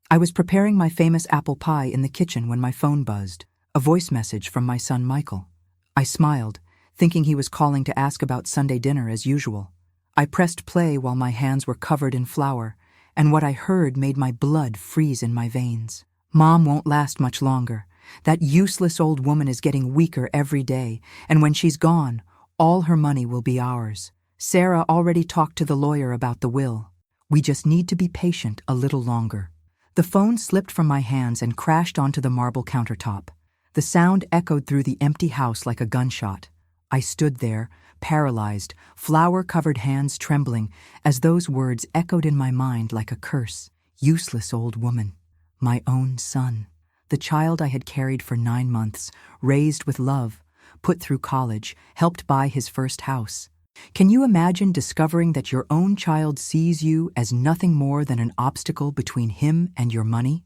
I was preparing my famous apple pie in the kitchen when my phone buzzed, a voice message from my son Michael. I smiled, thinking he was calling to ask about Sunday dinner as usual. I pressed play while my hands were covered in flour, and what I heard made my blood freeze in my veins. Mom won't last much longer. That useless old woman is getting weaker every day, and when she's gone, all her money will be ours. Sarah already talked to the lawyer about the will. We just need to be patient a little longer. The phone slipped from my hands and crashed onto the marble countertop. The sound echoed through the empty house like a gunshot. I stood there, paralyzed, flour-covered hands trembling, as those words echoed in my mind like a curse. Useless old woman. My own son. The child I had carried for 9 months, raised with love, put through college, helped buy his first house. Can you imagine discovering that your own child sees you as nothing more than an obstacle between him and your money?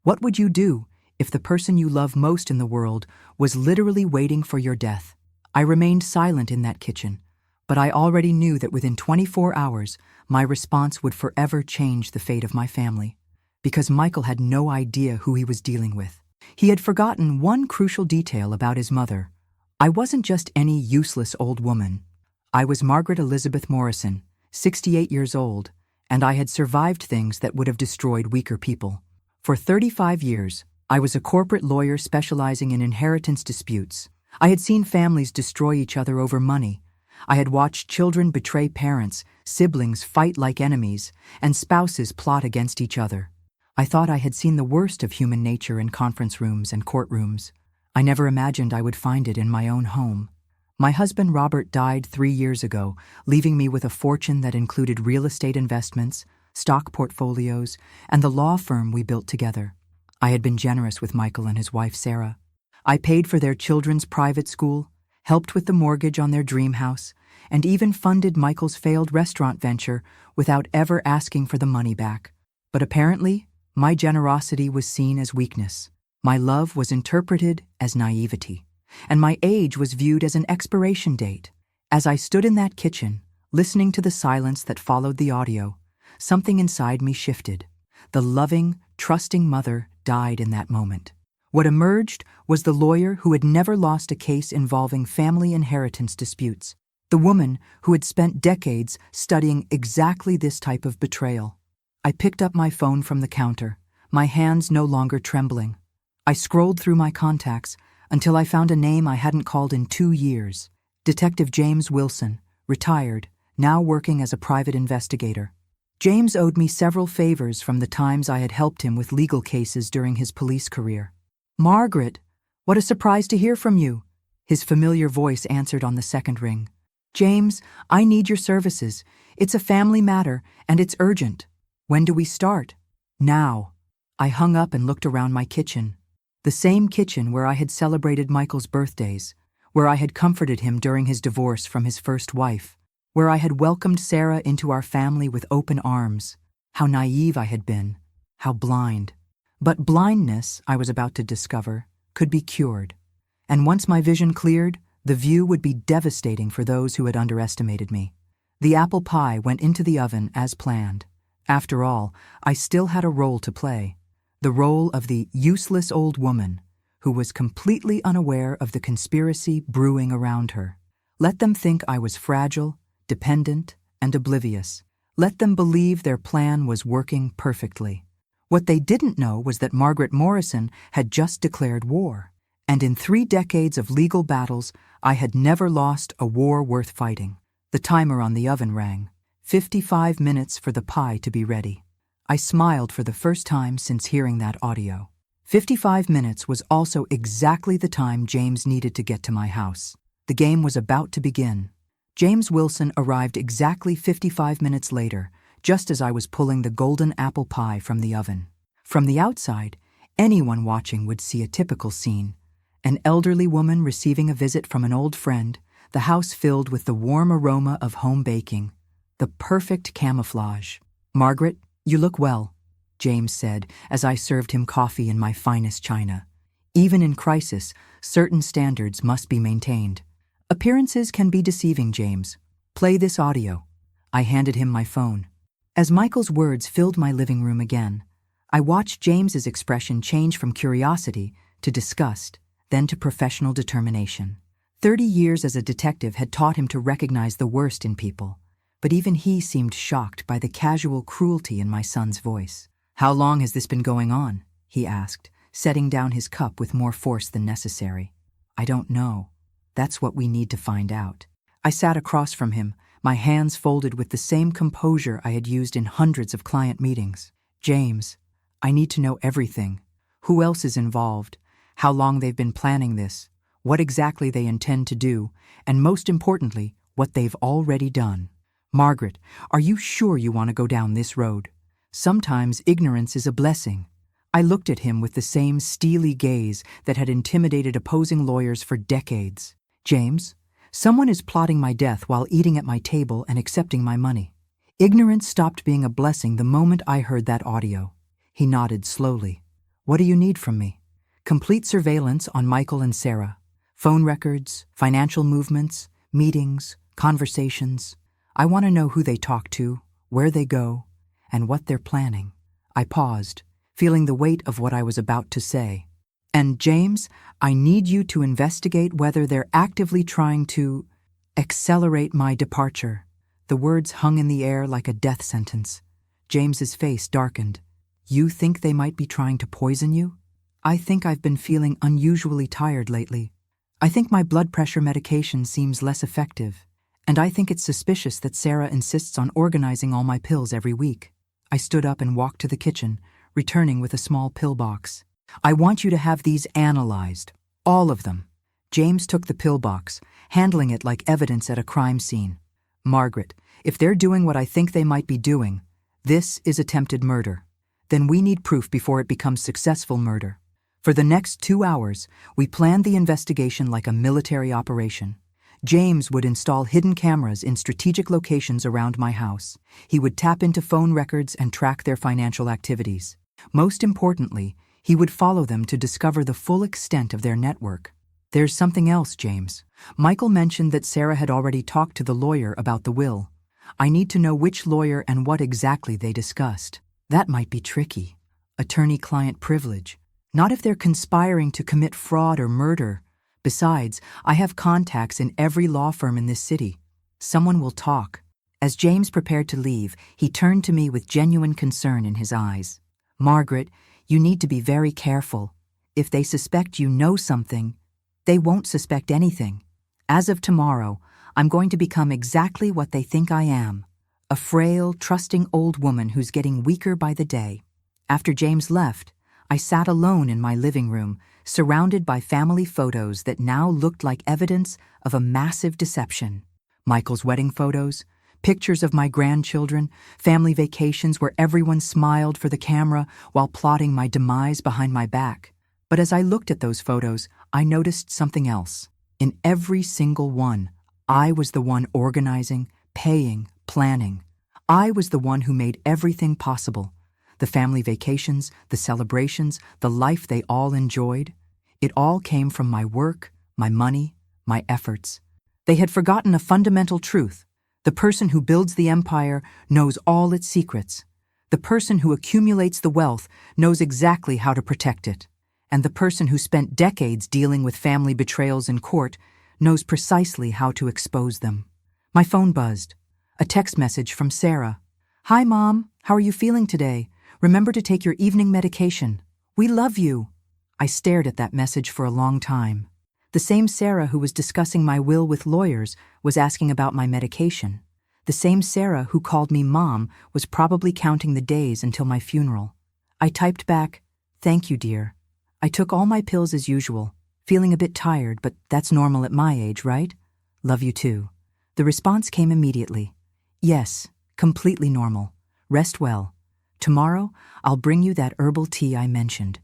What would you do if the person you love most in the world was literally waiting for your death? I remained silent in that kitchen, but I already knew that within 24 hours, my response would forever change the fate of my family. Because Michael had no idea who he was dealing with. He had forgotten one crucial detail about his mother. I wasn't just any useless old woman. I was Margaret Elizabeth Morrison, 68 years old, and I had survived things that would have destroyed weaker people. For 35 years, I was a corporate lawyer specializing in inheritance disputes. I had seen families destroy each other over money. I had watched children betray parents, siblings fight like enemies, and spouses plot against each other. I thought I had seen the worst of human nature in conference rooms and courtrooms. I never imagined I would find it in my own home. My husband Robert died 3 years ago, leaving me with a fortune that included real estate investments, stock portfolios, and the law firm we built together. I had been generous with Michael and his wife Sarah. I paid for their children's private school, helped with the mortgage on their dream house, and even funded Michael's failed restaurant venture without ever asking for the money back. But apparently, my generosity was seen as weakness. My love was interpreted as naivety. And my age was viewed as an expiration date. As I stood in that kitchen, listening to the silence that followed the audio, something inside me shifted. The loving, trusting mother died in that moment. What emerged was the lawyer who had never lost a case involving family inheritance disputes. The woman who had spent decades studying exactly this type of betrayal. I picked up my phone from the counter, my hands no longer trembling. I scrolled through my contacts, until I found a name I hadn't called in 2 years. Detective James Wilson, retired, now working as a private investigator. James owed me several favors from the times I had helped him with legal cases during his police career. "Margaret, what a surprise to hear from you," his familiar voice answered on the second ring. "James, I need your services. It's a family matter, and it's urgent. When do we start?" "Now." I hung up and looked around my kitchen. The same kitchen where I had celebrated Michael's birthdays, where I had comforted him during his divorce from his first wife, where I had welcomed Sarah into our family with open arms. How naive I had been, how blind. But blindness, I was about to discover, could be cured. And once my vision cleared, the view would be devastating for those who had underestimated me. The apple pie went into the oven as planned. After all, I still had a role to play. The role of the useless old woman who was completely unaware of the conspiracy brewing around her. Let them think I was fragile, dependent, and oblivious. Let them believe their plan was working perfectly. What they didn't know was that Margaret Morrison had just declared war, and in 3 decades of legal battles, I had never lost a war worth fighting. The timer on the oven rang. 55 minutes for the pie to be ready. I smiled for the first time since hearing that audio. 55 minutes was also exactly the time James needed to get to my house. The game was about to begin. James Wilson arrived exactly 55 minutes later, just as I was pulling the golden apple pie from the oven. From the outside, anyone watching would see a typical scene. An elderly woman receiving a visit from an old friend, the house filled with the warm aroma of home baking. The perfect camouflage. "Margaret, you look well," James said as I served him coffee in my finest china. Even in crisis, certain standards must be maintained. "Appearances can be deceiving, James. Play this audio." I handed him my phone. As Michael's words filled my living room again, I watched James's expression change from curiosity to disgust, then to professional determination. 30 years as a detective had taught him to recognize the worst in people, but even he seemed shocked by the casual cruelty in my son's voice. "How long has this been going on?" he asked, setting down his cup with more force than necessary. "I don't know. That's what we need to find out." I sat across from him, my hands folded with the same composure I had used in hundreds of client meetings. "James, I need to know everything. Who else is involved? How long they've been planning this? What exactly they intend to do? And most importantly, what they've already done. Margaret, are you sure you want to go down this road? Sometimes ignorance is a blessing." I looked at him with the same steely gaze that had intimidated opposing lawyers for decades. "James, someone is plotting my death while eating at my table and accepting my money." Ignorance stopped being a blessing the moment I heard that audio. He nodded slowly. "What do you need from me?" "Complete surveillance on Michael and Sarah. Phone records, financial movements, meetings, conversations. I want to know who they talk to, where they go, and what they're planning." I paused, feeling the weight of what I was about to say. "And James, I need you to investigate whether they're actively trying to accelerate my departure." The words hung in the air like a death sentence. James's face darkened. "You think they might be trying to poison you?" "I think I've been feeling unusually tired lately. I think my blood pressure medication seems less effective. And I think it's suspicious that Sarah insists on organizing all my pills every week." I stood up and walked to the kitchen, returning with a small pill box. "I want you to have these analyzed. All of them." James took the pill box, handling it like evidence at a crime scene. "Margaret, if they're doing what I think they might be doing, this is attempted murder. Then we need proof before it becomes successful murder." For the next 2 hours, we planned the investigation like a military operation. James would install hidden cameras in strategic locations around my house. He would tap into phone records and track their financial activities. Most importantly, he would follow them to discover the full extent of their network. "There's something else, James. Michael mentioned that Sarah had already talked to the lawyer about the will. I need to know which lawyer and what exactly they discussed." "That might be tricky. Attorney-client privilege. Not if they're conspiring to commit fraud or murder. Besides, I have contacts in every law firm in this city. Someone will talk." As James prepared to leave, he turned to me with genuine concern in his eyes. "Margaret, you need to be very careful. If they suspect you know something, they won't suspect anything. As of tomorrow, I'm going to become exactly what they think I am, a frail, trusting old woman who's getting weaker by the day." After James left, I sat alone in my living room, surrounded by family photos that now looked like evidence of a massive deception. Michael's wedding photos, pictures of my grandchildren, family vacations where everyone smiled for the camera while plotting my demise behind my back. But as I looked at those photos, I noticed something else. In every single one, I was the one organizing, paying, planning. I was the one who made everything possible. The family vacations, the celebrations, the life they all enjoyed. It all came from my work, my money, my efforts. They had forgotten a fundamental truth. The person who builds the empire knows all its secrets. The person who accumulates the wealth knows exactly how to protect it. And the person who spent decades dealing with family betrayals in court knows precisely how to expose them. My phone buzzed. A text message from Sarah. "Hi, Mom. How are you feeling today? Remember to take your evening medication. We love you." I stared at that message for a long time. The same Sarah who was discussing my will with lawyers was asking about my medication. The same Sarah who called me Mom was probably counting the days until my funeral. I typed back, "Thank you, dear. I took all my pills as usual. Feeling a bit tired, but that's normal at my age, right? Love you too." The response came immediately. "Yes, completely normal. Rest well. Tomorrow, I'll bring you that herbal tea I mentioned.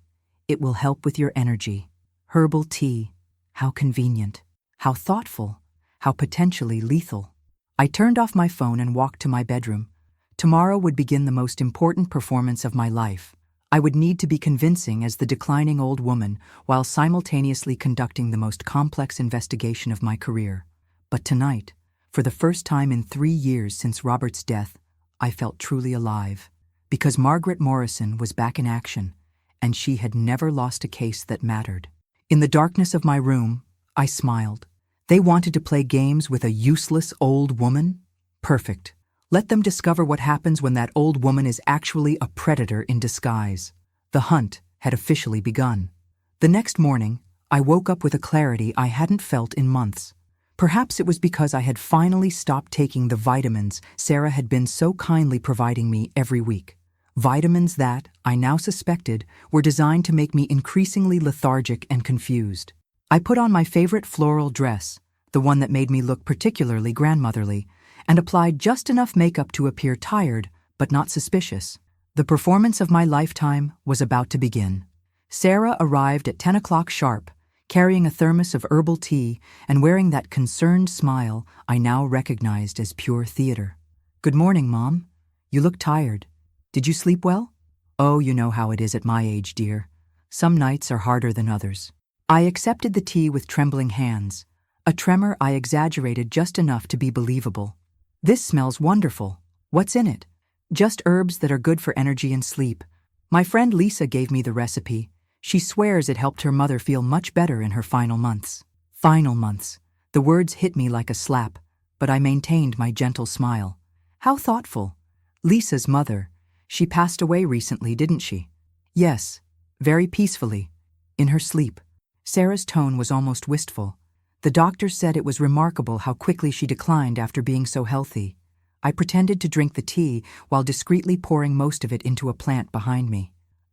It will help with your energy." Herbal tea. How convenient. How thoughtful. How potentially lethal. I turned off my phone and walked to my bedroom. Tomorrow would begin the most important performance of my life. I would need to be convincing as the declining old woman while simultaneously conducting the most complex investigation of my career. But tonight, for the first time in 3 years since Robert's death, I felt truly alive. because Margaret Morrison was back in action, and she had never lost a case that mattered. In the darkness of my room, I smiled. They wanted to play games with a useless old woman? Perfect. Let them discover what happens when that old woman is actually a predator in disguise. The hunt had officially begun. The next morning, I woke up with a clarity I hadn't felt in months. Perhaps it was because I had finally stopped taking the vitamins Sarah had been so kindly providing me every week. Vitamins that, I now suspected, were designed to make me increasingly lethargic and confused. I put on my favorite floral dress, the one that made me look particularly grandmotherly, and applied just enough makeup to appear tired, but not suspicious. The performance of my lifetime was about to begin. Sarah arrived at 10 o'clock sharp, carrying a thermos of herbal tea and wearing that concerned smile I now recognized as pure theater. "Good morning, Mom. You look tired. Did you sleep well?" "Oh, you know how it is at my age, dear. Some nights are harder than others." I accepted the tea with trembling hands, a tremor I exaggerated just enough to be believable. "This smells wonderful. What's in it?" "Just herbs that are good for energy and sleep. My friend Lisa gave me the recipe. She swears it helped her mother feel much better in her final months." Final months. The words hit me like a slap, but I maintained my gentle smile. How thoughtful. Lisa's mother. She passed away recently, didn't she? "Yes, very peacefully, in her sleep." Sarah's tone was almost wistful. The doctor said it was remarkable how quickly she declined after being so healthy. I pretended to drink the tea while discreetly pouring most of it into a plant behind me.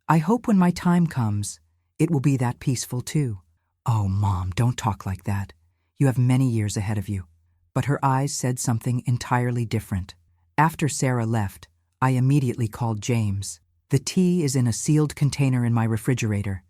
"I hope when my time comes, it will be that peaceful too." "Oh, Mom, don't talk like that. You have many years ahead of you." But her eyes said something entirely different. After Sarah left, I immediately called James. "The tea is in a sealed container in my refrigerator.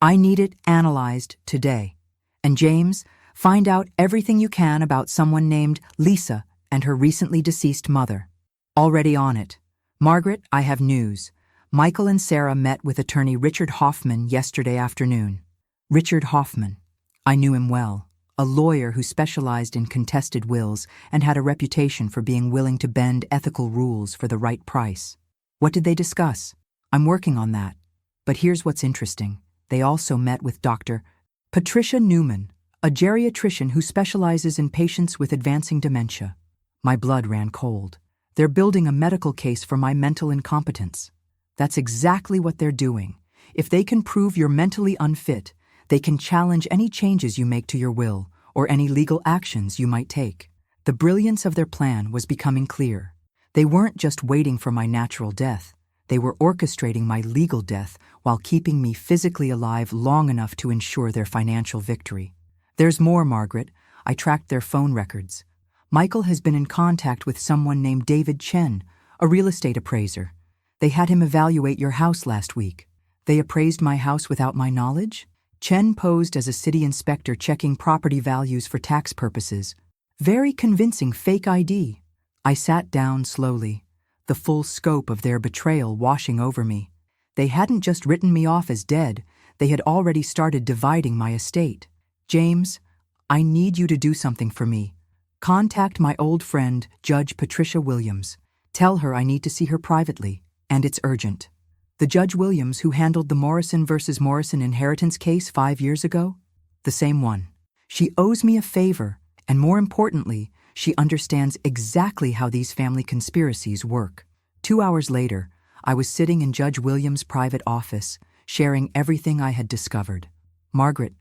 I need it analyzed today. And James, find out everything you can about someone named Lisa and her recently deceased mother." "Already on it. Margaret, I have news. Michael and Sarah met with attorney Richard Hoffman yesterday afternoon." Richard Hoffman. I knew him well, a lawyer who specialized in contested wills and had a reputation for being willing to bend ethical rules for the right price. "What did they discuss?" "I'm working on that. But here's what's interesting. They also met with Dr. Patricia Newman, a geriatrician who specializes in patients with advancing dementia." My blood ran cold. They're building a medical case for my mental incompetence. That's exactly what they're doing. If they can prove you're mentally unfit, they can challenge any changes you make to your will or any legal actions you might take. The brilliance of their plan was becoming clear. They weren't just waiting for my natural death. They were orchestrating my legal death while keeping me physically alive long enough to ensure their financial victory. "There's more, Margaret. I tracked their phone records. Michael has been in contact with someone named David Chen, a real estate appraiser. They had him evaluate your house last week. They appraised my house without my knowledge?" Chen posed as a city inspector checking property values for tax purposes. Very convincing fake ID. I sat down slowly, the full scope of their betrayal washing over me. They hadn't just written me off as dead, they had already started dividing my estate. "James, I need you to do something for me. Contact my old friend, Judge Patricia Williams. Tell her I need to see her privately, and it's urgent." The Judge Williams who handled the Morrison versus Morrison inheritance case 5 years ago? The same one. She owes me a favor, and more importantly, she understands exactly how these family conspiracies work. 2 hours later, I was sitting in Judge Williams' private office, sharing everything I had discovered. "Margaret,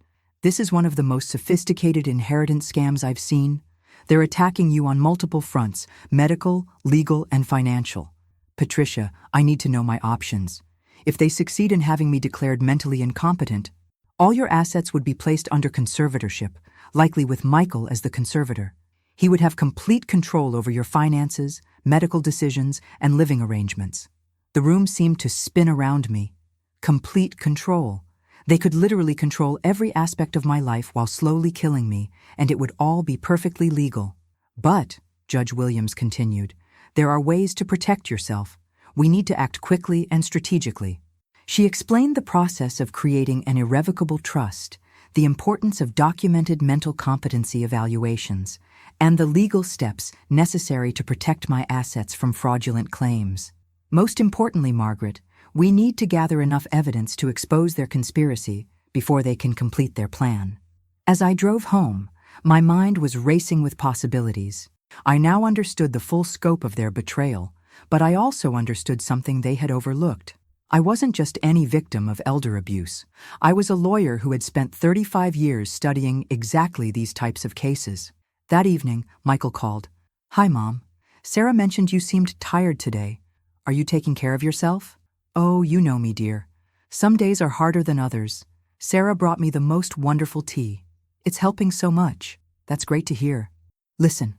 this is one of the most sophisticated inheritance scams I've seen. They're attacking you on multiple fronts: medical, legal, and financial. Patricia, I need to know my options. If they succeed in having me declared mentally incompetent, all your assets would be placed under conservatorship, likely with Michael as the conservator. He would have complete control over your finances, medical decisions, and living arrangements." The room seemed to spin around me. Complete control. They could literally control every aspect of my life while slowly killing me, and it would all be perfectly legal. "But," Judge Williams continued, "there are ways to protect yourself. We need to act quickly and strategically." She explained the process of creating an irrevocable trust, the importance of documented mental competency evaluations, and the legal steps necessary to protect my assets from fraudulent claims. Most importantly, Margaret, we need to gather enough evidence to expose their conspiracy before they can complete their plan. As I drove home, my mind was racing with possibilities. I now understood the full scope of their betrayal, but I also understood something they had overlooked. I wasn't just any victim of elder abuse. I was a lawyer who had spent 35 years studying exactly these types of cases. That evening, Michael called. "Hi, Mom. Sarah mentioned you seemed tired today. Are you taking care of yourself?" "Oh, you know me, dear. Some days are harder than others. Sarah brought me the most wonderful tea. It's helping so much. That's great to hear. Listen,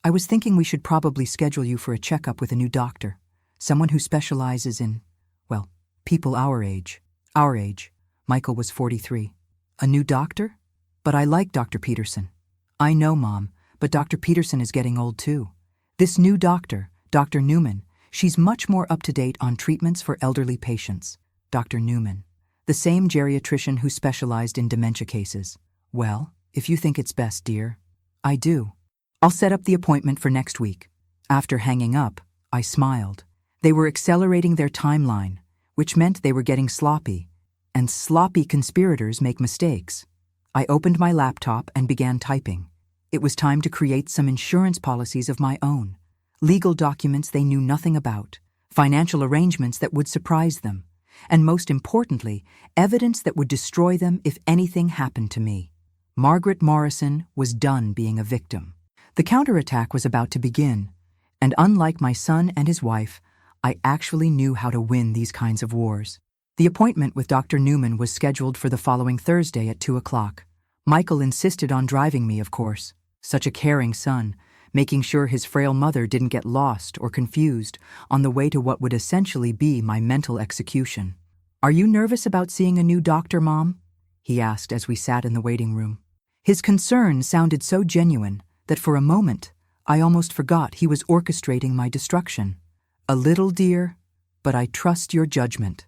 I was thinking we should probably schedule you for a checkup with a new doctor. Someone who specializes in, well, people our age." Our age. Michael was 43. "A new doctor? But I like Dr. Peterson." "I know, Mom, but Dr. Peterson is getting old too. This new doctor, Dr. Newman, she's much more up-to-date on treatments for elderly patients." Dr. Newman, the same geriatrician who specialized in dementia cases. "Well, if you think it's best, dear." "I do. I'll set up the appointment for next week." After hanging up, I smiled. They were accelerating their timeline, which meant they were getting sloppy, and sloppy conspirators make mistakes. I opened my laptop and began typing. It was time to create some insurance policies of my own, legal documents they knew nothing about, financial arrangements that would surprise them, and most importantly, evidence that would destroy them if anything happened to me. Margaret Morrison was done being a victim. The counterattack was about to begin, and unlike my son and his wife, I actually knew how to win these kinds of wars. The appointment with Dr. Newman was scheduled for the following Thursday at 2 o'clock. Michael insisted on driving me, of course. Such a caring son, making sure his frail mother didn't get lost or confused on the way to what would essentially be my mental execution. "Are you nervous about seeing a new doctor, Mom?" he asked as we sat in the waiting room. His concern sounded so genuine that for a moment I almost forgot he was orchestrating my destruction. "A little, dear, but I trust your judgment."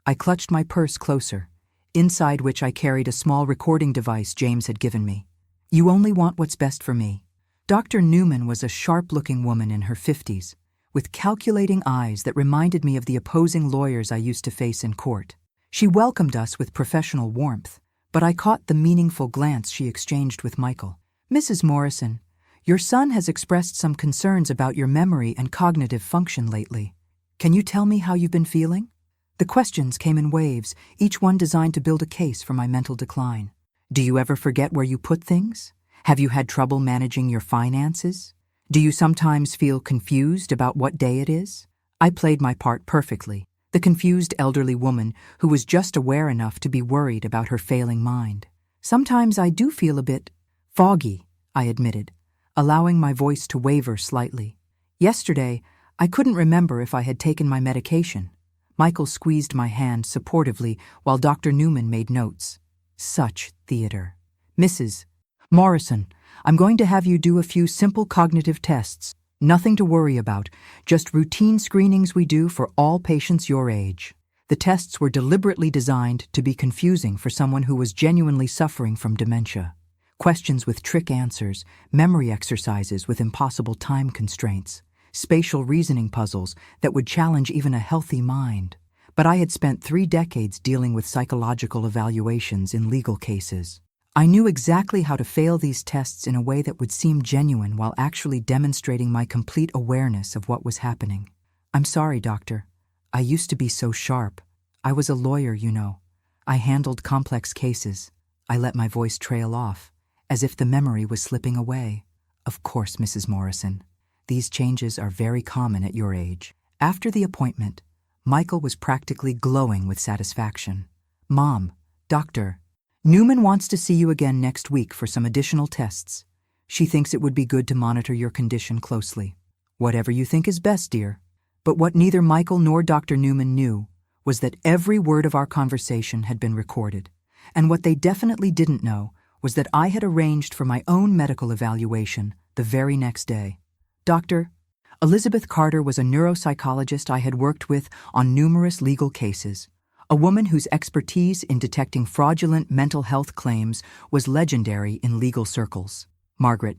I clutched my purse closer, inside which I carried a small recording device James had given me. "You only want what's best for me." Dr. Newman was a sharp-looking woman in her 50s, with calculating eyes that reminded me of the opposing lawyers I used to face in court. She welcomed us with professional warmth, but I caught the meaningful glance she exchanged with Michael. "Mrs. Morrison, your son has expressed some concerns about your memory and cognitive function lately. Can you tell me how you've been feeling?" The questions came in waves, each one designed to build a case for my mental decline. "Do you ever forget where you put things? Have you had trouble managing your finances? Do you sometimes feel confused about what day it is?" I played my part perfectly, the confused elderly woman who was just aware enough to be worried about her failing mind. "Sometimes I do feel a bit foggy," I admitted, allowing my voice to waver slightly. "Yesterday, I couldn't remember if I had taken my medication." Michael squeezed my hand supportively while Dr. Newman made notes. Such theater. "Mrs. Morrison, I'm going to have you do a few simple cognitive tests. Nothing to worry about, just routine screenings we do for all patients your age." The tests were deliberately designed to be confusing for someone who was genuinely suffering from dementia. Questions with trick answers, memory exercises with impossible time constraints, spatial reasoning puzzles that would challenge even a healthy mind. But I had spent 3 decades dealing with psychological evaluations in legal cases. I knew exactly how to fail these tests in a way that would seem genuine while actually demonstrating my complete awareness of what was happening. "I'm sorry, doctor. I used to be so sharp. I was a lawyer, you know. I handled complex cases." I let my voice trail off, as if the memory was slipping away. "Of course, Mrs. Morrison. These changes are very common at your age." After the appointment, Michael was practically glowing with satisfaction. "Mom, Doctor, Newman wants to see you again next week for some additional tests. She thinks it would be good to monitor your condition closely." "Whatever you think is best, dear." But what neither Michael nor Dr. Newman knew was that every word of our conversation had been recorded. And what they definitely didn't know was that I had arranged for my own medical evaluation the very next day. Dr. Elizabeth Carter was a neuropsychologist I had worked with on numerous legal cases, a woman whose expertise in detecting fraudulent mental health claims was legendary in legal circles. "Margaret,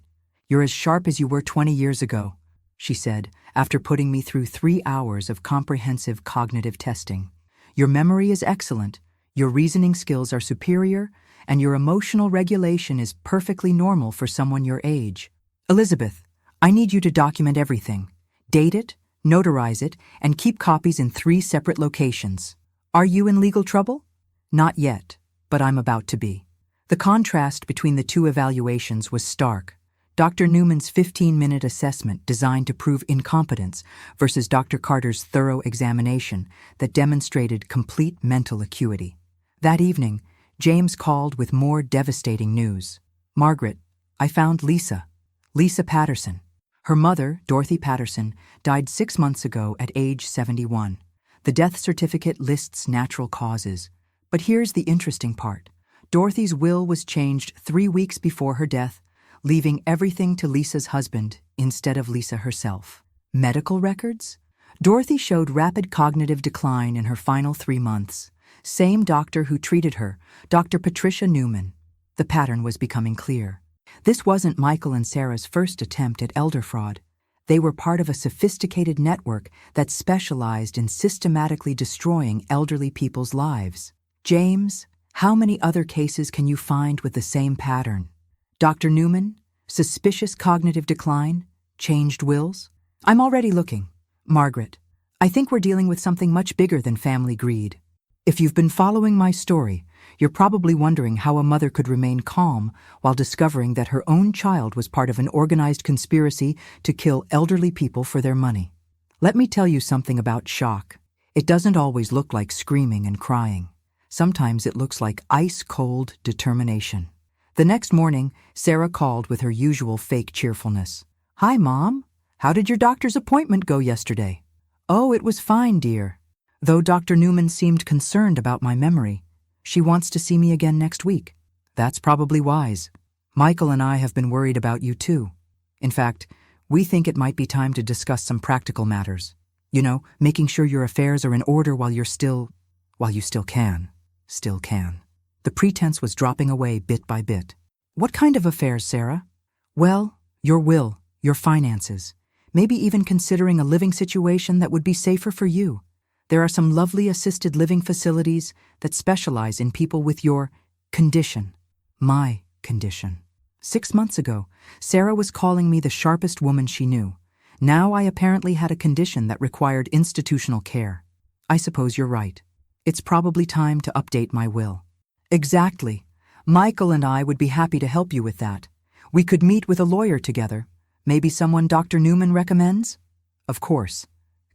you're as sharp as you were 20 years ago. she said, after putting me through 3 hours of comprehensive cognitive testing. Your memory is excellent, your reasoning skills are superior, and your emotional regulation is perfectly normal for someone your age. Elizabeth, I need you to document everything. Date it, notarize it, and keep copies in 3 separate locations. Are you in legal trouble? Not yet, but I'm about to be. The contrast between the 2 evaluations was stark. Dr. Newman's 15-minute assessment designed to prove incompetence versus Dr. Carter's thorough examination that demonstrated complete mental acuity. That evening, James called with more devastating news. Margaret, I found Lisa Patterson. Her mother, Dorothy Patterson, died 6 months ago at age 71. The death certificate lists natural causes. But here's the interesting part. Dorothy's will was changed 3 weeks before her death, leaving everything to Lisa's husband instead of Lisa herself. Medical records? Dorothy showed rapid cognitive decline in her final 3 months. Same doctor who treated her, Dr. Patricia Newman. The pattern was becoming clear. This wasn't Michael and Sarah's first attempt at elder fraud. They were part of a sophisticated network that specialized in systematically destroying elderly people's lives. James, how many other cases can you find with the same pattern? Dr. Newman, suspicious cognitive decline, changed wills? I'm already looking. Margaret, I think we're dealing with something much bigger than family greed. If you've been following my story, you're probably wondering how a mother could remain calm while discovering that her own child was part of an organized conspiracy to kill elderly people for their money. Let me tell you something about shock. It doesn't always look like screaming and crying. Sometimes it looks like ice-cold determination. The next morning, Sarah called with her usual fake cheerfulness. Hi, Mom. How did your doctor's appointment go yesterday? Oh, it was fine, dear. Though Dr. Newman seemed concerned about my memory, she wants to see me again next week. That's probably wise. Michael and I have been worried about you too. In fact, we think it might be time to discuss some practical matters. You know, making sure your affairs are in order while you still can. The pretense was dropping away bit by bit. What kind of affairs, Sarah? Well, your will, your finances. Maybe even considering a living situation that would be safer for you. There are some lovely assisted living facilities that specialize in people with your condition. My condition. 6 months ago, Sarah was calling me the sharpest woman she knew. Now I apparently had a condition that required institutional care. I suppose you're right. It's probably time to update my will. Exactly. Michael and I would be happy to help you with that. We could meet with a lawyer together. Maybe someone Dr. Newman recommends? Of course.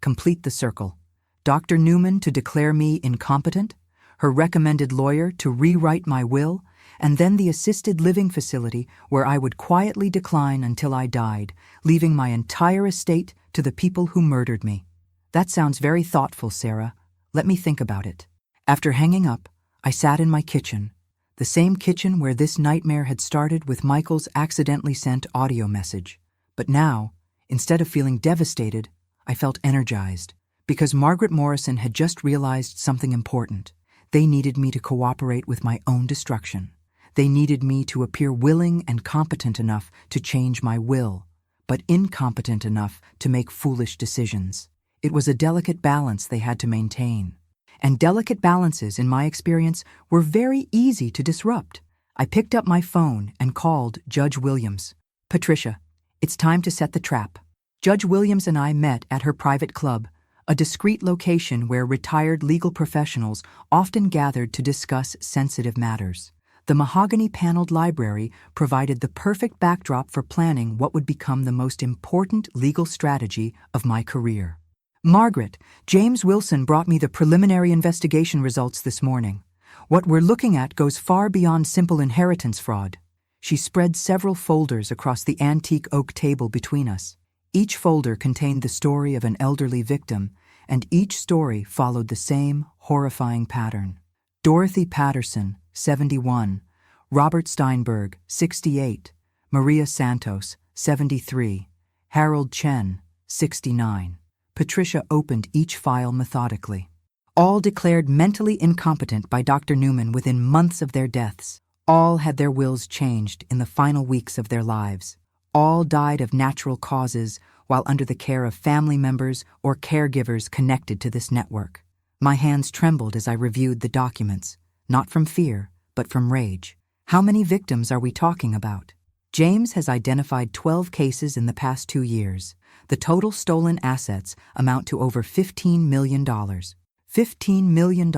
Complete the circle. Dr. Newman to declare me incompetent, her recommended lawyer to rewrite my will, and then the assisted living facility where I would quietly decline until I died, leaving my entire estate to the people who murdered me. That sounds very thoughtful, Sarah. Let me think about it. After hanging up, I sat in my kitchen, the same kitchen where this nightmare had started with Michael's accidentally sent audio message. But now, instead of feeling devastated, I felt energized, because Margaret Morrison had just realized something important. They needed me to cooperate with my own destruction. They needed me to appear willing and competent enough to change my will, but incompetent enough to make foolish decisions. It was a delicate balance they had to maintain. And delicate balances, in my experience, were very easy to disrupt. I picked up my phone and called Judge Williams. Patricia, it's time to set the trap. Judge Williams and I met at her private club, a discreet location where retired legal professionals often gathered to discuss sensitive matters. The mahogany-paneled library provided the perfect backdrop for planning what would become the most important legal strategy of my career. Margaret, James Wilson brought me the preliminary investigation results this morning. What we're looking at goes far beyond simple inheritance fraud. She spread several folders across the antique oak table between us. Each folder contained the story of an elderly victim, and each story followed the same horrifying pattern. Dorothy Patterson, 71, Robert Steinberg, 68, Maria Santos, 73, Harold Chen, 69. Patricia opened each file methodically. All declared mentally incompetent by Dr. Newman within months of their deaths. All had their wills changed in the final weeks of their lives. All died of natural causes while under the care of family members or caregivers connected to this network. My hands trembled as I reviewed the documents, not from fear, but from rage. How many victims are we talking about? James has identified 12 cases in the past 2 years. The total stolen assets amount to over $15 million. $15 million.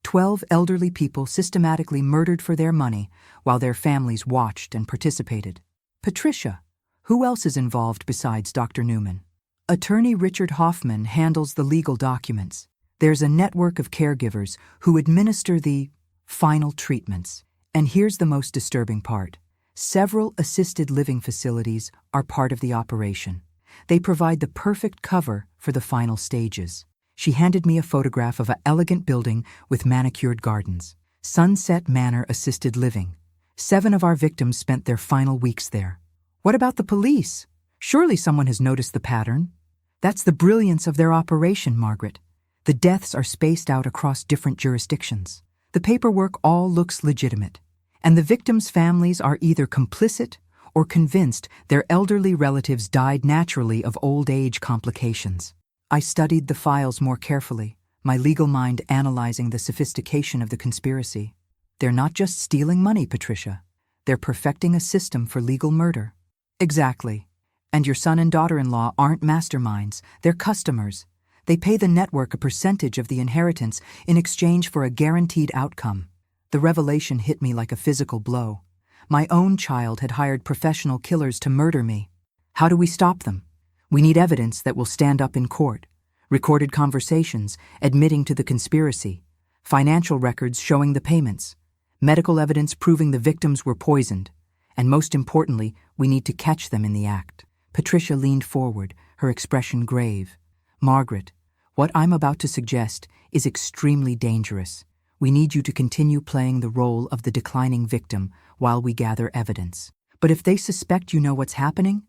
12 elderly people systematically murdered for their money while their families watched and participated. Patricia, who else is involved besides Dr. Newman? Attorney Richard Hoffman handles the legal documents. There's a network of caregivers who administer the final treatments. And here's the most disturbing part. Several assisted living facilities are part of the operation. They provide the perfect cover for the final stages. She handed me a photograph of an elegant building with manicured gardens. Sunset Manor Assisted Living. 7 of our victims spent their final weeks there. What about the police? Surely someone has noticed the pattern. That's the brilliance of their operation, Margaret. The deaths are spaced out across different jurisdictions. The paperwork all looks legitimate, and the victims' families are either complicit or convinced their elderly relatives died naturally of old age complications. I studied the files more carefully, my legal mind analyzing the sophistication of the conspiracy. They're not just stealing money, Patricia. They're perfecting a system for legal murder. Exactly. And your son and daughter-in-law aren't masterminds, they're customers. They pay the network a percentage of the inheritance in exchange for a guaranteed outcome. The revelation hit me like a physical blow. My own child had hired professional killers to murder me. How do we stop them? We need evidence that will stand up in court. Recorded conversations admitting to the conspiracy. Financial records showing the payments. Medical evidence proving the victims were poisoned. And most importantly, we need to catch them in the act. Patricia leaned forward, her expression grave. Margaret, what I'm about to suggest is extremely dangerous. We need you to continue playing the role of the declining victim while we gather evidence. But if they suspect you know what's happening,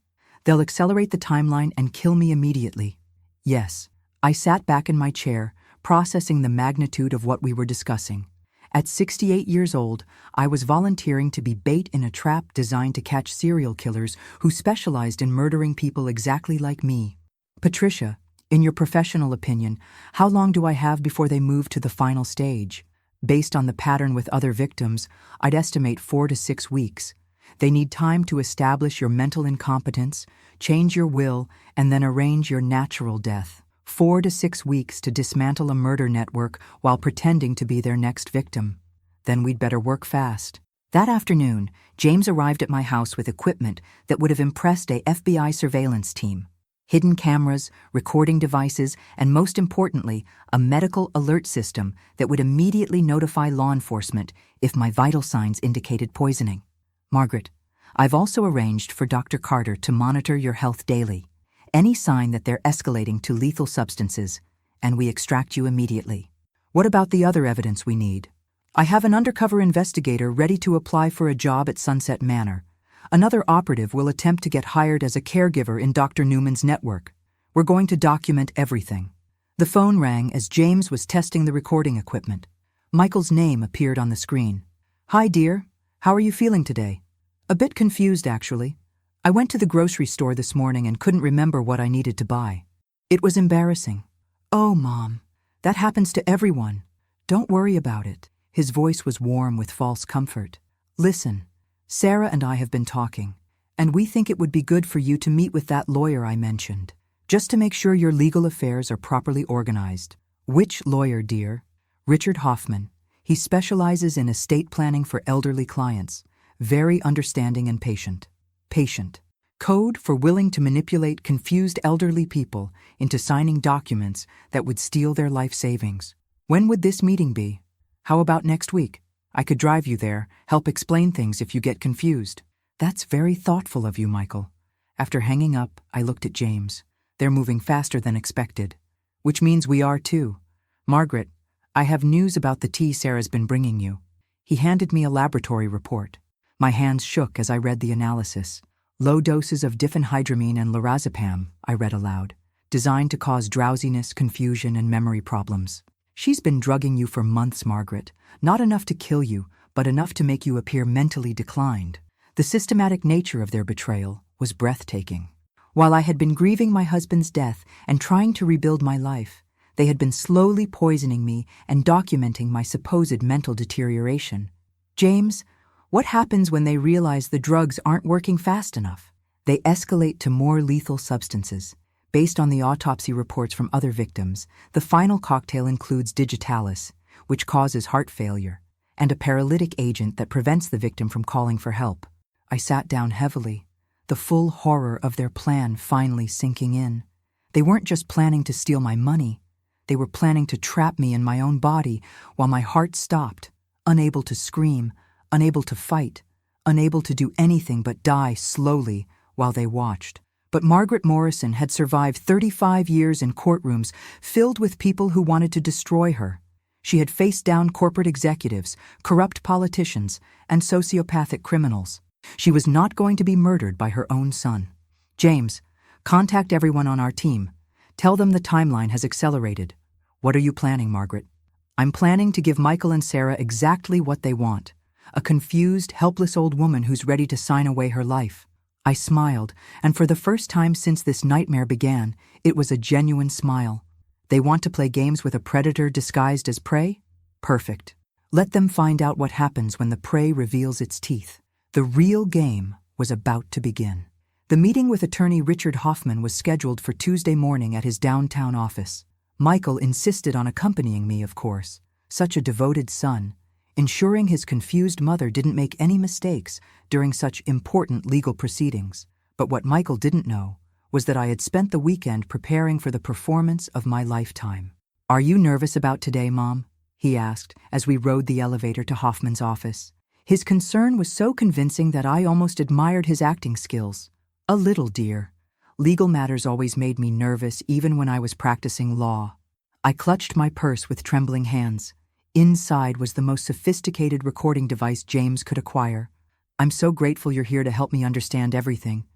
they'll accelerate the timeline and kill me immediately. Yes, I sat back in my chair, processing the magnitude of what we were discussing. At 68 years old, I was volunteering to be bait in a trap designed to catch serial killers who specialized in murdering people exactly like me. Patricia, in your professional opinion, how long do I have before they move to the final stage? Based on the pattern with other victims, I'd estimate 4 to 6 weeks. They need time to establish your mental incompetence, change your will, and then arrange your natural death. 4 to 6 weeks to dismantle a murder network while pretending to be their next victim. Then we'd better work fast. That afternoon, James arrived at my house with equipment that would have impressed a FBI surveillance team. Hidden cameras, recording devices, and most importantly, a medical alert system that would immediately notify law enforcement if my vital signs indicated poisoning. Margaret, I've also arranged for Dr. Carter to monitor your health daily. Any sign that they're escalating to lethal substances, and we extract you immediately. What about the other evidence we need? I have an undercover investigator ready to apply for a job at Sunset Manor. Another operative will attempt to get hired as a caregiver in Dr. Newman's network. We're going to document everything. The phone rang as James was testing the recording equipment. Michael's name appeared on the screen. Hi, dear. How are you feeling today? A bit confused, actually. I went to the grocery store this morning and couldn't remember what I needed to buy. It was embarrassing. Oh, Mom, that happens to everyone. Don't worry about it. His voice was warm with false comfort. Listen, Sarah and I have been talking, and we think it would be good for you to meet with that lawyer I mentioned, just to make sure your legal affairs are properly organized. Which lawyer, dear? Richard Hoffman. He specializes in estate planning for elderly clients. Very understanding and patient. Patient. Code for willing to manipulate confused elderly people into signing documents that would steal their life savings. When would this meeting be? How about next week? I could drive you there, help explain things if you get confused. That's very thoughtful of you, Michael. After hanging up, I looked at James. They're moving faster than expected. Which means we are too. Margaret, I have news about the tea Sarah's been bringing you. He handed me a laboratory report. My hands shook as I read the analysis. Low doses of diphenhydramine and lorazepam, I read aloud, designed to cause drowsiness, confusion, and memory problems. She's been drugging you for months, Margaret. Not enough to kill you, but enough to make you appear mentally declined. The systematic nature of their betrayal was breathtaking. While I had been grieving my husband's death and trying to rebuild my life, they had been slowly poisoning me and documenting my supposed mental deterioration. James, what happens when they realize the drugs aren't working fast enough? They escalate to more lethal substances. Based on the autopsy reports from other victims, the final cocktail includes digitalis, which causes heart failure, and a paralytic agent that prevents the victim from calling for help. I sat down heavily, the full horror of their plan finally sinking in. They weren't just planning to steal my money. They were planning to trap me in my own body while my heart stopped, unable to scream, unable to fight, unable to do anything but die slowly while they watched. But Margaret Morrison had survived 35 years in courtrooms filled with people who wanted to destroy her. She had faced down corporate executives, corrupt politicians, and sociopathic criminals. She was not going to be murdered by her own son. James, contact everyone on our team. Tell them the timeline has accelerated. What are you planning, Margaret? I'm planning to give Michael and Sarah exactly what they want. A confused, helpless old woman who's ready to sign away her life. I smiled, and for the first time since this nightmare began, it was a genuine smile. They want to play games with a predator disguised as prey? Perfect. Let them find out what happens when the prey reveals its teeth. The real game was about to begin. The meeting with attorney Richard Hoffman was scheduled for Tuesday morning at his downtown office. Michael insisted on accompanying me, of course. Such a devoted son, ensuring his confused mother didn't make any mistakes during such important legal proceedings. But what Michael didn't know was that I had spent the weekend preparing for the performance of my lifetime. "Are you nervous about today, Mom?" he asked as we rode the elevator to Hoffman's office. His concern was so convincing that I almost admired his acting skills. "A little, dear. Legal matters always made me nervous even when I was practicing law." I clutched my purse with trembling hands. Inside was the most sophisticated recording device James could acquire. "I'm so grateful you're here to help me understand everything."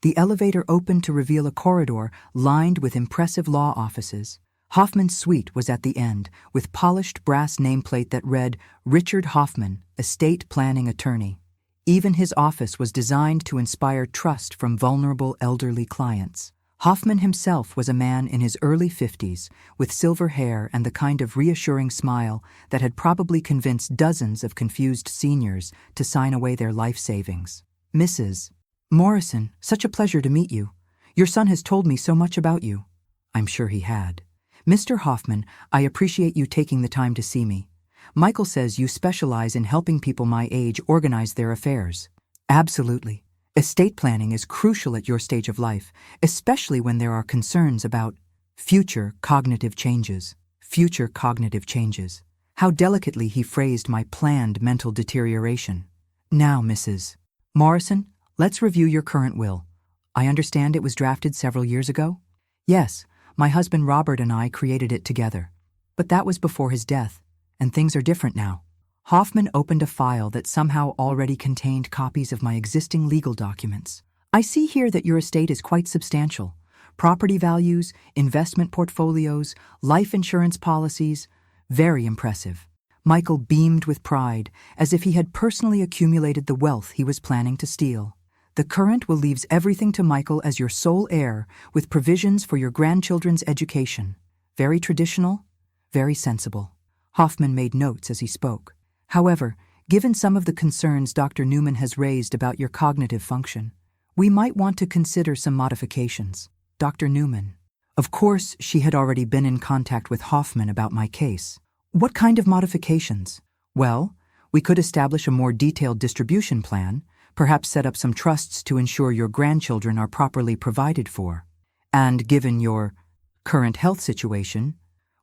The elevator opened to reveal a corridor lined with impressive law offices. Hoffman's suite was at the end, with polished brass nameplate that read, "Richard Hoffman, Estate Planning Attorney." Even his office was designed to inspire trust from vulnerable elderly clients. Hoffman himself was a man in his early 50s, with silver hair and the kind of reassuring smile that had probably convinced dozens of confused seniors to sign away their life savings. "Mrs. Morrison, such a pleasure to meet you. Your son has told me so much about you." I'm sure he had. "Mr. Hoffman, I appreciate you taking the time to see me. Michael says you specialize in helping people my age organize their affairs." "Absolutely. Estate planning is crucial at your stage of life, especially when there are concerns about future cognitive changes." Future cognitive changes. How delicately he phrased my planned mental deterioration. "Now, Mrs. Morrison, let's review your current will. I understand it was drafted several years ago?" "Yes, my husband Robert and I created it together. But that was before his death, and things are different now." Hoffman opened a file that somehow already contained copies of my existing legal documents. "I see here that your estate is quite substantial. Property values, investment portfolios, life insurance policies. Very impressive." Michael beamed with pride, as if he had personally accumulated the wealth he was planning to steal. "The current will leaves everything to Michael as your sole heir, with provisions for your grandchildren's education. Very traditional, very sensible." Hoffman made notes as he spoke. "However, given some of the concerns Dr. Newman has raised about your cognitive function, we might want to consider some modifications." Dr. Newman. Of course, she had already been in contact with Hoffman about my case. "What kind of modifications?" "Well, we could establish a more detailed distribution plan, perhaps set up some trusts to ensure your grandchildren are properly provided for. And given your current health situation,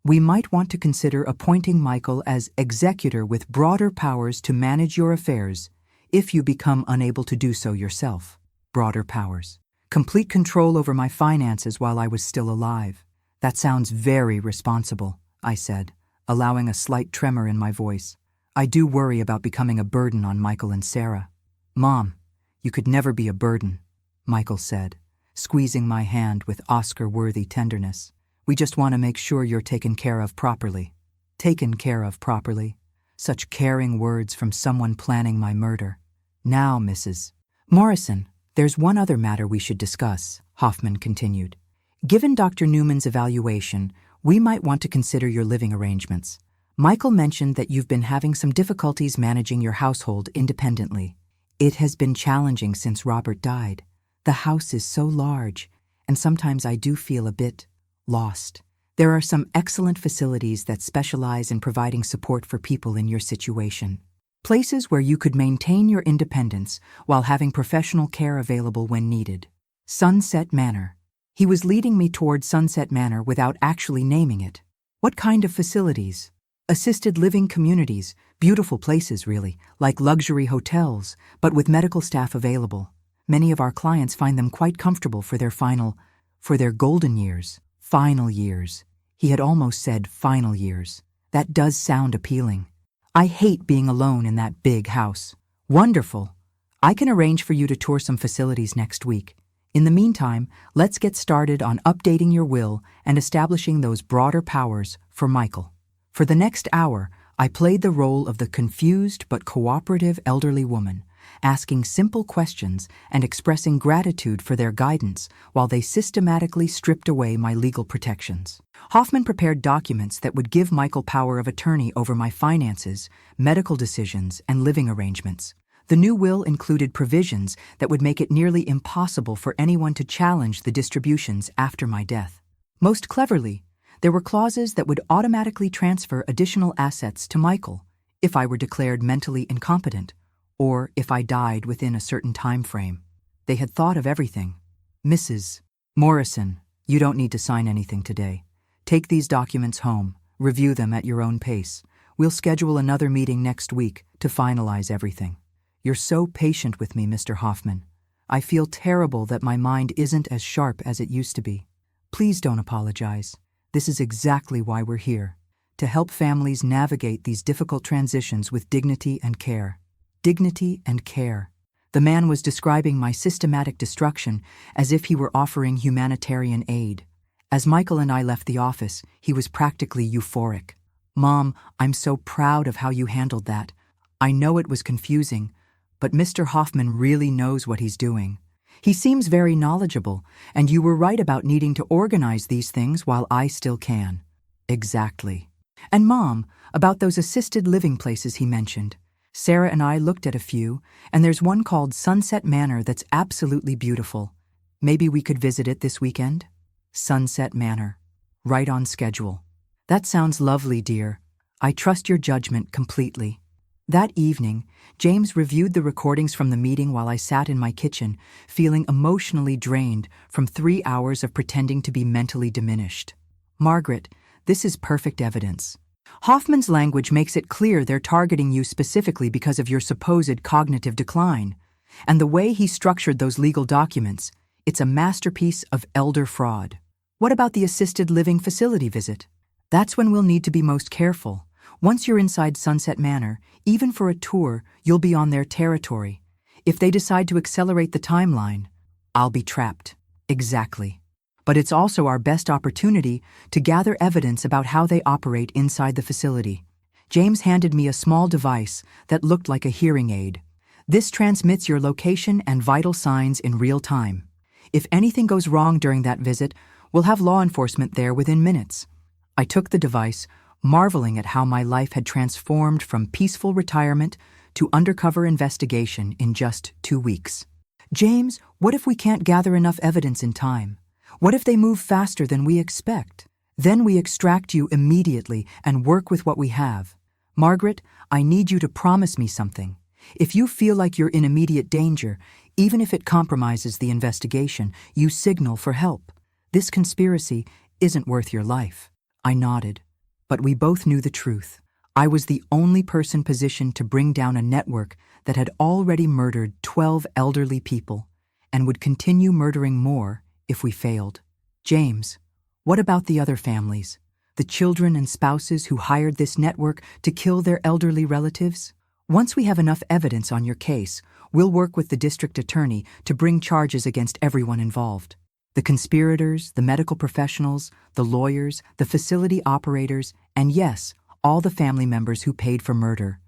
we might want to consider appointing Michael as executor with broader powers to manage your affairs if you become unable to do so yourself." Broader powers. Complete control over my finances while I was still alive. "That sounds very responsible," I said, allowing a slight tremor in my voice. "I do worry about becoming a burden on Michael and Sarah." "Mom, you could never be a burden," Michael said, squeezing my hand with Oscar-worthy tenderness. "We just want to make sure you're taken care of properly." Taken care of properly. Such caring words from someone planning my murder. "Now, Mrs. Morrison, There's one other matter we should discuss, Hoffman continued. Given Dr. Newman's evaluation, we might want to consider your living arrangements. Michael mentioned that you've been having some difficulties managing your household independently. It has been challenging since Robert died. The house is so large, and sometimes I do feel a bit lost. There are some excellent facilities that specialize in providing support for people in your situation. Places where you could maintain your independence while having professional care available when needed. Sunset Manor. He was leading me toward Sunset Manor without actually naming it. What kind of facilities? Assisted living communities, beautiful places really, like luxury hotels, but with medical staff available. Many of our clients find them quite comfortable for their golden years. Final years. He had almost said final years. That does sound appealing. I hate being alone in that big house. Wonderful. I can arrange for you to tour some facilities next week. In the meantime, let's get started on updating your will and establishing those broader powers for Michael. For the next hour, I played the role of the confused but cooperative elderly woman, asking simple questions and expressing gratitude for their guidance while they systematically stripped away my legal protections. Hoffman prepared documents that would give Michael power of attorney over my finances, medical decisions, and living arrangements. The new will included provisions that would make it nearly impossible for anyone to challenge the distributions after my death. Most cleverly, there were clauses that would automatically transfer additional assets to Michael if I were declared mentally incompetent, or if I died within a certain time frame. They had thought of everything. Mrs. Morrison, you don't need to sign anything today. Take these documents home, review them at your own pace. We'll schedule another meeting next week to finalize everything. You're so patient with me, Mr. Hoffman. I feel terrible that my mind isn't as sharp as it used to be. Please don't apologize. This is exactly why we're here, to help families navigate these difficult transitions with dignity and care. Dignity and care. The man was describing my systematic destruction as if he were offering humanitarian aid. As Michael and I left the office, he was practically euphoric. Mom, I'm so proud of how you handled that. I know it was confusing, but Mr. Hoffman really knows what he's doing. He seems very knowledgeable, and you were right about needing to organize these things while I still can. Exactly. And Mom, about those assisted living places he mentioned. Sarah and I looked at a few, and there's one called Sunset Manor that's absolutely beautiful. Maybe we could visit it this weekend? Sunset Manor. Right on schedule. That sounds lovely, dear. I trust your judgment completely. That evening, James reviewed the recordings from the meeting while I sat in my kitchen, feeling emotionally drained from 3 hours of pretending to be mentally diminished. Margaret, this is perfect evidence. Hoffman's language makes it clear they're targeting you specifically because of your supposed cognitive decline. And the way he structured those legal documents, it's a masterpiece of elder fraud. What about the assisted living facility visit? That's when we'll need to be most careful. Once you're inside Sunset Manor, even for a tour, you'll be on their territory. If they decide to accelerate the timeline, I'll be trapped. Exactly. But it's also our best opportunity to gather evidence about how they operate inside the facility. James handed me a small device that looked like a hearing aid. This transmits your location and vital signs in real time. If anything goes wrong during that visit, we'll have law enforcement there within minutes. I took the device, marveling at how my life had transformed from peaceful retirement to undercover investigation in just 2 weeks. James, what if we can't gather enough evidence in time? What if they move faster than we expect? Then we extract you immediately and work with what we have. Margaret, I need you to promise me something. If you feel like you're in immediate danger, even if it compromises the investigation, you signal for help. This conspiracy isn't worth your life. I nodded. But we both knew the truth. I was the only person positioned to bring down a network that had already murdered 12 elderly people and would continue murdering more if we failed. James, what about the other families? The children and spouses who hired this network to kill their elderly relatives? Once we have enough evidence on your case, we'll work with the district attorney to bring charges against everyone involved. The conspirators, the medical professionals, the lawyers, the facility operators, and yes, all the family members who paid for murder,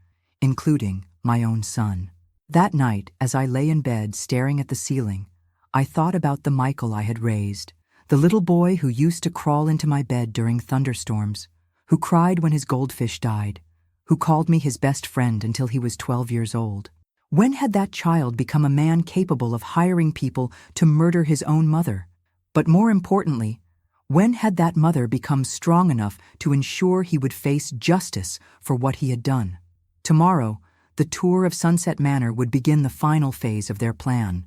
including my own son. That night, as I lay in bed staring at the ceiling, I thought about the Michael I had raised, the little boy who used to crawl into my bed during thunderstorms, who cried when his goldfish died, who called me his best friend until he was 12 years old. When had that child become a man capable of hiring people to murder his own mother? But more importantly, when had that mother become strong enough to ensure he would face justice for what he had done? Tomorrow, the tour of Sunset Manor would begin the final phase of their plan.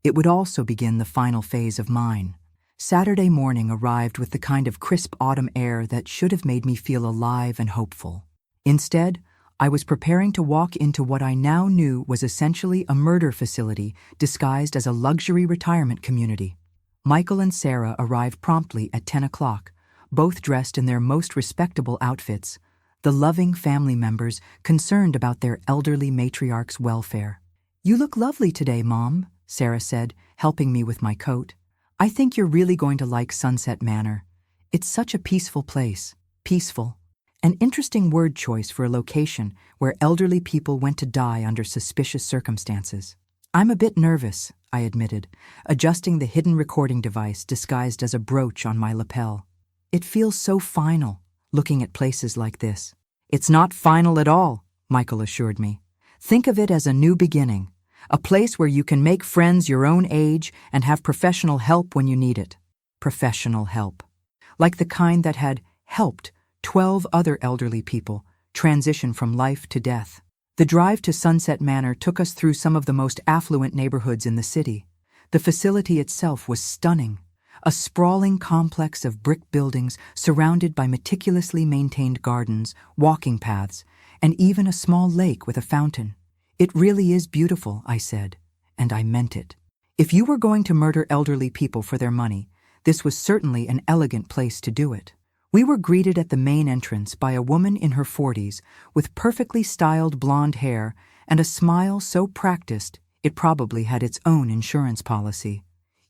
It would also begin the final phase of mine. Saturday morning arrived with the kind of crisp autumn air that should have made me feel alive and hopeful. Instead, I was preparing to walk into what I now knew was essentially a murder facility disguised as a luxury retirement community. Michael and Sarah arrived promptly at 10 o'clock, both dressed in their most respectable outfits, the loving family members concerned about their elderly matriarch's welfare. "You look lovely today, Mom," Sarah said, helping me with my coat. "I think you're really going to like Sunset Manor. It's such a peaceful place." Peaceful. An interesting word choice for a location where elderly people went to die under suspicious circumstances. "I'm a bit nervous," I admitted, adjusting the hidden recording device disguised as a brooch on my lapel. "It feels so final, looking at places like this." "It's not final at all," Michael assured me. "Think of it as a new beginning, a place where you can make friends your own age and have professional help when you need it." Professional help. Like the kind that had helped 12 other elderly people transition from life to death. The drive to Sunset Manor took us through some of the most affluent neighborhoods in the city. The facility itself was stunning, a sprawling complex of brick buildings surrounded by meticulously maintained gardens, walking paths, and even a small lake with a fountain. "It really is beautiful," I said, and I meant it. If you were going to murder elderly people for their money, this was certainly an elegant place to do it. We were greeted at the main entrance by a woman in her 40s with perfectly styled blonde hair and a smile so practiced it probably had its own insurance policy.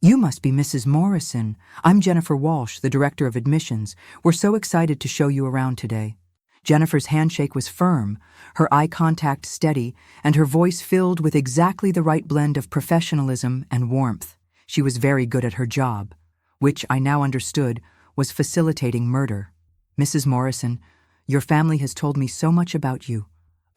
"You must be Mrs. Morrison. I'm Jennifer Walsh, the director of admissions. We're so excited to show you around today." Jennifer's handshake was firm, her eye contact steady, and her voice filled with exactly the right blend of professionalism and warmth. She was very good at her job, which I now understood was facilitating murder. "Mrs. Morrison, your family has told me so much about you.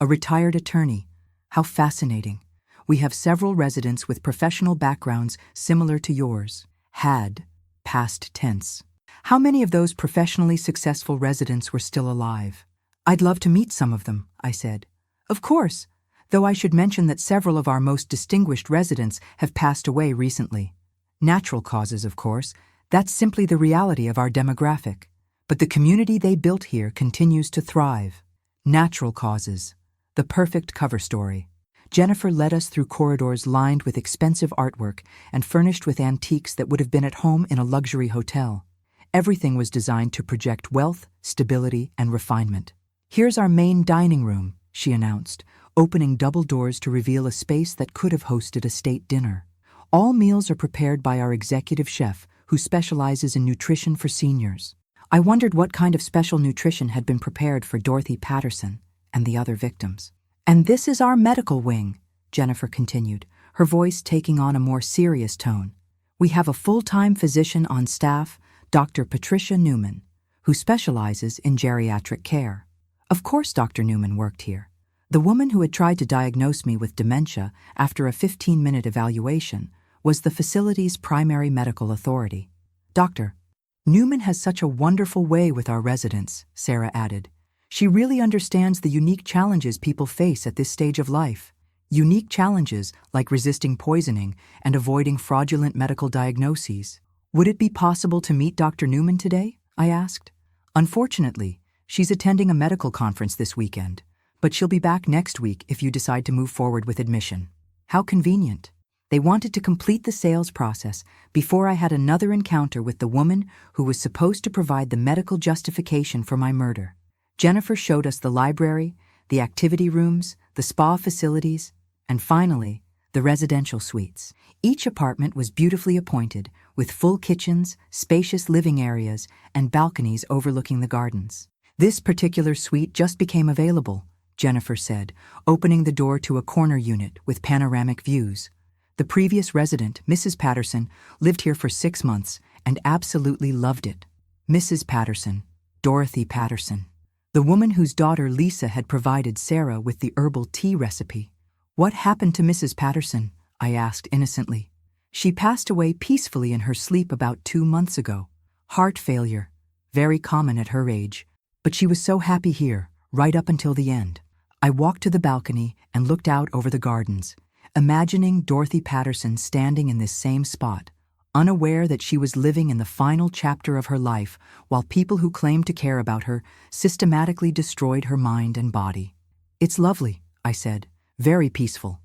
A retired attorney. How fascinating. We have several residents with professional backgrounds similar to yours." Had, past tense. How many of those professionally successful residents were still alive? "I'd love to meet some of them," I said. "Of course, though I should mention that several of our most distinguished residents have passed away recently. Natural causes, of course. That's simply the reality of our demographic. But the community they built here continues to thrive." Natural causes. The perfect cover story. Jennifer led us through corridors lined with expensive artwork and furnished with antiques that would have been at home in a luxury hotel. Everything was designed to project wealth, stability, and refinement. "Here's our main dining room," she announced, opening double doors to reveal a space that could have hosted a state dinner. "All meals are prepared by our executive chef, who specializes in nutrition for seniors." I wondered what kind of special nutrition had been prepared for Dorothy Patterson and the other victims. "And this is our medical wing," Jennifer continued, her voice taking on a more serious tone. "We have a full-time physician on staff, Dr. Patricia Newman, who specializes in geriatric care." Of course Dr. Newman worked here. The woman who had tried to diagnose me with dementia after a 15-minute evaluation was the facility's primary medical authority. "Dr. Newman has such a wonderful way with our residents," Sarah added. "She really understands the unique challenges people face at this stage of life. Unique challenges like resisting poisoning and avoiding fraudulent medical diagnoses." "Would it be possible to meet Dr. Newman today?" I asked. "Unfortunately, she's attending a medical conference this weekend, but she'll be back next week if you decide to move forward with admission." How convenient. They wanted to complete the sales process before I had another encounter with the woman who was supposed to provide the medical justification for my murder. Jennifer showed us the library, the activity rooms, the spa facilities, and finally, the residential suites. Each apartment was beautifully appointed, with full kitchens, spacious living areas, and balconies overlooking the gardens. This particular suite just became available, Jennifer said, opening the door to a corner unit with panoramic views. The previous resident, Mrs. Patterson, lived here for 6 months and absolutely loved it. Mrs. Patterson, Dorothy Patterson, the woman whose daughter Lisa had provided Sarah with the herbal tea recipe. What happened to Mrs. Patterson? I asked innocently. She passed away peacefully in her sleep about 2 months ago. Heart failure, very common at her age, but she was so happy here, right up until the end. I walked to the balcony and looked out over the gardens, imagining Dorothy Patterson standing in this same spot, unaware that she was living in the final chapter of her life while people who claimed to care about her systematically destroyed her mind and body. It's lovely, I said, very peaceful.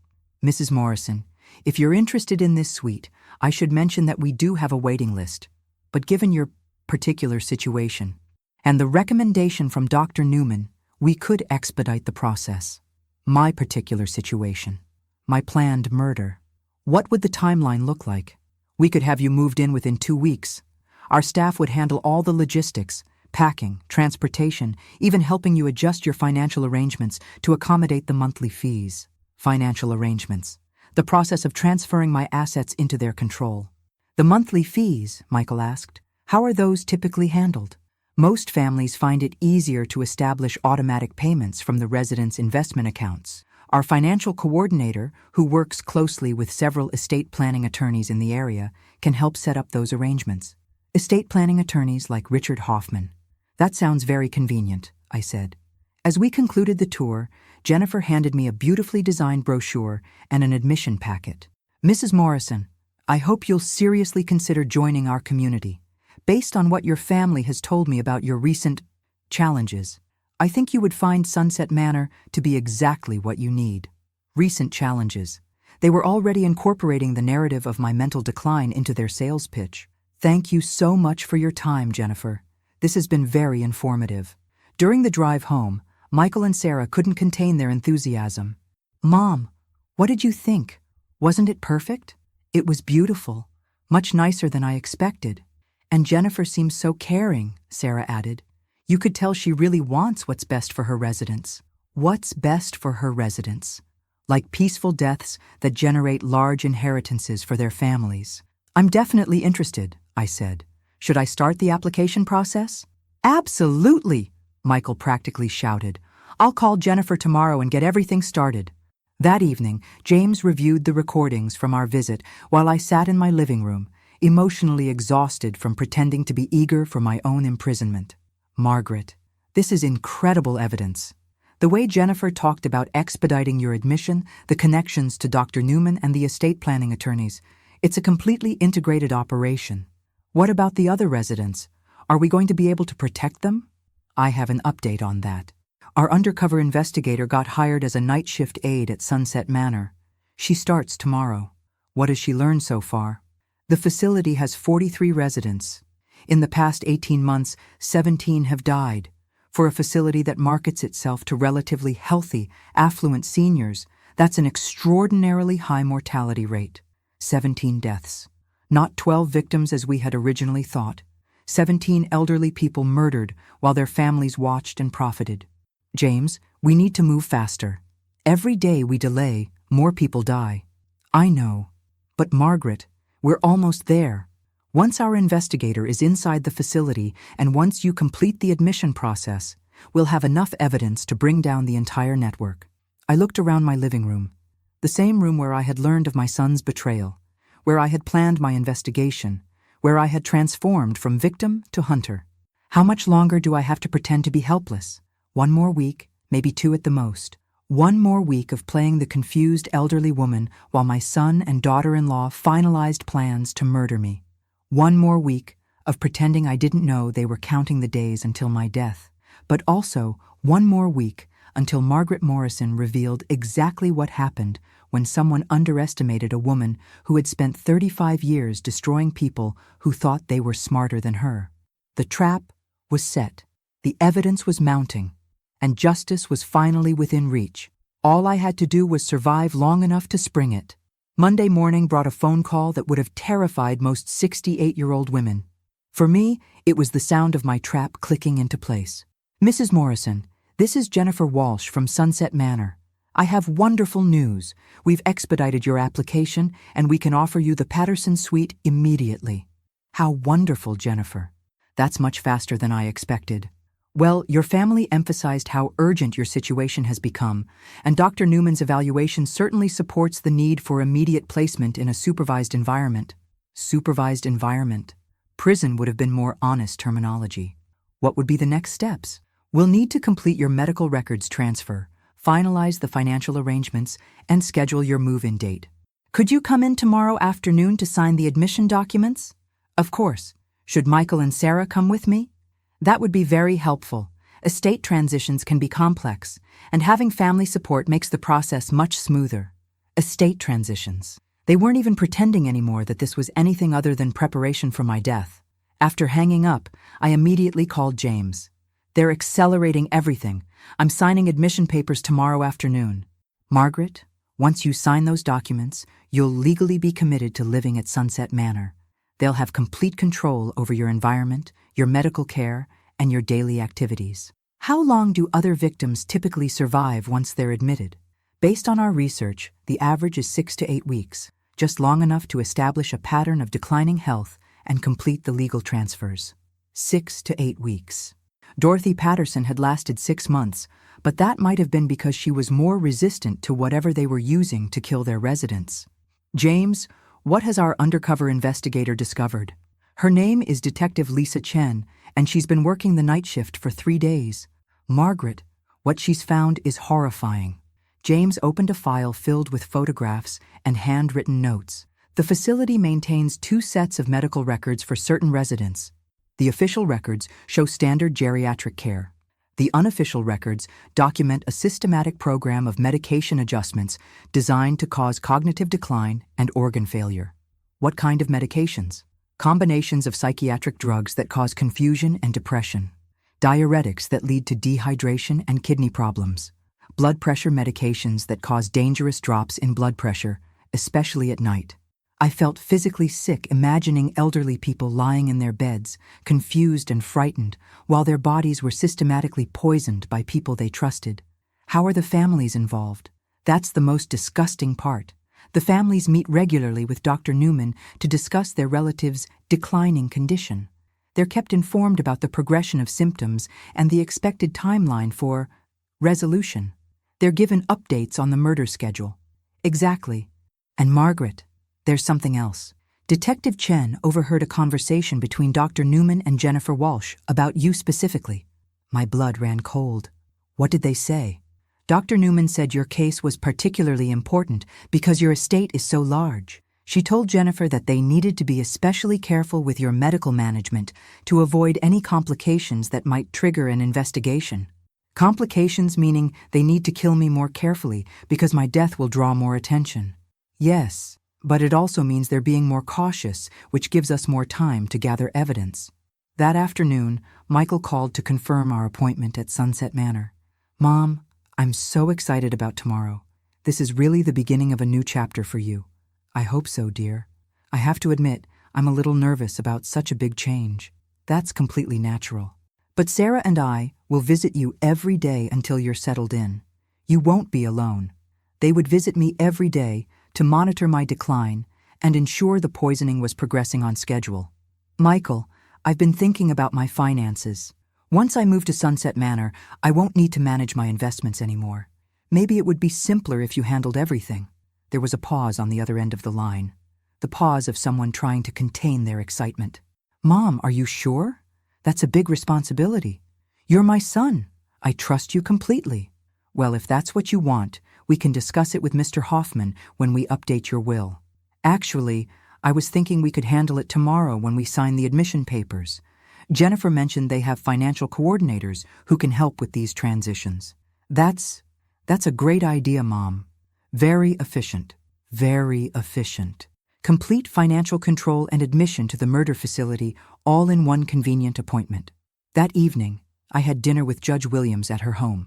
Mrs. Morrison, if you're interested in this suite, I should mention that we do have a waiting list, but given your particular situation and the recommendation from Dr. Newman, we could expedite the process. My particular situation, my planned murder. What would the timeline look like? We could have you moved in within 2 weeks. Our staff would handle all the logistics, packing, transportation, even helping you adjust your financial arrangements to accommodate the monthly fees. Financial arrangements. The process of transferring my assets into their control. The monthly fees, Michael asked. How are those typically handled? Most families find it easier to establish automatic payments from the residents' investment accounts. Our financial coordinator, who works closely with several estate planning attorneys in the area, can help set up those arrangements. Estate planning attorneys like Richard Hoffman. That sounds very convenient, I said. As we concluded the tour, Jennifer handed me a beautifully designed brochure and an admission packet. Mrs. Morrison, I hope you'll seriously consider joining our community. Based on what your family has told me about your recent challenges, I think you would find Sunset Manor to be exactly what you need. Recent challenges. They were already incorporating the narrative of my mental decline into their sales pitch. Thank you so much for your time, Jennifer. This has been very informative. During the drive home, Michael and Sarah couldn't contain their enthusiasm. Mom, what did you think? Wasn't it perfect? It was beautiful. Much nicer than I expected. And Jennifer seems so caring, Sarah added. You could tell she really wants what's best for her residents. What's best for her residents? Like peaceful deaths that generate large inheritances for their families. I'm definitely interested, I said. Should I start the application process? Absolutely, Michael practically shouted. I'll call Jennifer tomorrow and get everything started. That evening, James reviewed the recordings from our visit while I sat in my living room, emotionally exhausted from pretending to be eager for my own imprisonment. Margaret, this is incredible evidence. The way Jennifer talked about expediting your admission, the connections to Dr. Newman and the estate planning attorneys, it's a completely integrated operation. What about the other residents? Are we going to be able to protect them? I have an update on that. Our undercover investigator got hired as a night shift aide at Sunset Manor. She starts tomorrow. What has she learned so far? The facility has 43 residents. In the past 18 months, 17 have died. For a facility that markets itself to relatively healthy, affluent seniors, that's an extraordinarily high mortality rate. 17 deaths. Not 12 victims as we had originally thought. 17 elderly people murdered while their families watched and profited. James, we need to move faster. Every day we delay, more people die. I know. But Margaret, we're almost there. Once our investigator is inside the facility and once you complete the admission process, we'll have enough evidence to bring down the entire network. I looked around my living room, the same room where I had learned of my son's betrayal, where I had planned my investigation, where I had transformed from victim to hunter. How much longer do I have to pretend to be helpless? 1 more week, maybe 2 at the most. 1 more week of playing the confused elderly woman while my son and daughter-in-law finalized plans to murder me. 1 more week of pretending I didn't know they were counting the days until my death. But also 1 more week until Margaret Morrison revealed exactly what happened when someone underestimated a woman who had spent 35 years destroying people who thought they were smarter than her. The trap was set. The evidence was mounting. And justice was finally within reach. All I had to do was survive long enough to spring it. Monday morning brought a phone call that would have terrified most 68-year-old women. For me, it was the sound of my trap clicking into place. Mrs. Morrison, This is Jennifer Walsh from Sunset Manor. I have wonderful news. We've expedited your application, and we can offer you the Patterson Suite immediately. How wonderful, Jennifer. That's much faster than I expected. Well, your family emphasized how urgent your situation has become, and Dr. Newman's evaluation certainly supports the need for immediate placement in a supervised environment. Supervised environment. Prison would have been more honest terminology. What would be the next steps? We'll need to complete your medical records transfer, finalize the financial arrangements, and schedule your move-in date. Could you come in tomorrow afternoon to sign the admission documents? Of course. Should Michael and Sarah come with me? That would be very helpful. Estate transitions can be complex, and having family support makes the process much smoother. Estate transitions. They weren't even pretending anymore that this was anything other than preparation for my death. After hanging up, I immediately called James. They're accelerating everything. I'm signing admission papers tomorrow afternoon. Margaret, once you sign those documents, you'll legally be committed to living at Sunset Manor. They'll have complete control over your environment, your medical care, and your daily activities. How long do other victims typically survive once they're admitted? Based on our research, the average is 6 to 8 weeks, just long enough to establish a pattern of declining health and complete the legal transfers. 6 to 8 weeks. Dorothy Patterson had lasted 6 months, but that might have been because she was more resistant to whatever they were using to kill their residents. James, what has our undercover investigator discovered? Her name is Detective Lisa Chen, and she's been working the night shift for 3 days. Margaret, what she's found is horrifying. James opened a file filled with photographs and handwritten notes. The facility maintains 2 sets of medical records for certain residents. The official records show standard geriatric care. The unofficial records document a systematic program of medication adjustments designed to cause cognitive decline and organ failure. What kind of medications? Combinations of psychiatric drugs that cause confusion and depression, diuretics that lead to dehydration and kidney problems, blood pressure medications that cause dangerous drops in blood pressure, especially at night. I felt physically sick imagining elderly people lying in their beds, confused and frightened, while their bodies were systematically poisoned by people they trusted. How are the families involved? That's the most disgusting part. The families meet regularly with Dr. Newman to discuss their relatives' declining condition. They're kept informed about the progression of symptoms and the expected timeline for resolution. They're given updates on the murder schedule. Exactly. And Margaret, there's something else. Detective Chen overheard a conversation between Dr. Newman and Jennifer Walsh about you specifically. My blood ran cold. What did they say? Dr. Newman said your case was particularly important because your estate is so large. She told Jennifer that they needed to be especially careful with your medical management to avoid any complications that might trigger an investigation. Complications meaning they need to kill me more carefully because my death will draw more attention. Yes, but it also means they're being more cautious, which gives us more time to gather evidence. That afternoon, Michael called to confirm our appointment at Sunset Manor. Mom, I'm so excited about tomorrow. This is really the beginning of a new chapter for you. I hope so, dear. I have to admit, I'm a little nervous about such a big change. That's completely natural. But Sarah and I will visit you every day until you're settled in. You won't be alone. They would visit me every day to monitor my decline and ensure the poisoning was progressing on schedule. Michael, I've been thinking about my finances. Once I move to Sunset Manor, I won't need to manage my investments anymore. Maybe it would be simpler if you handled everything. There was a pause on the other end of the line. The pause of someone trying to contain their excitement. Mom, are you sure? That's a big responsibility. You're my son. I trust you completely. Well, if that's what you want, we can discuss it with Mr. Hoffman when we update your will. Actually, I was thinking we could handle it tomorrow when we sign the admission papers. Jennifer mentioned they have financial coordinators who can help with these transitions. That's a great idea, Mom. Very efficient. Very efficient. Complete financial control and admission to the murder facility all in one convenient appointment. That evening, I had dinner with Judge Williams at her home.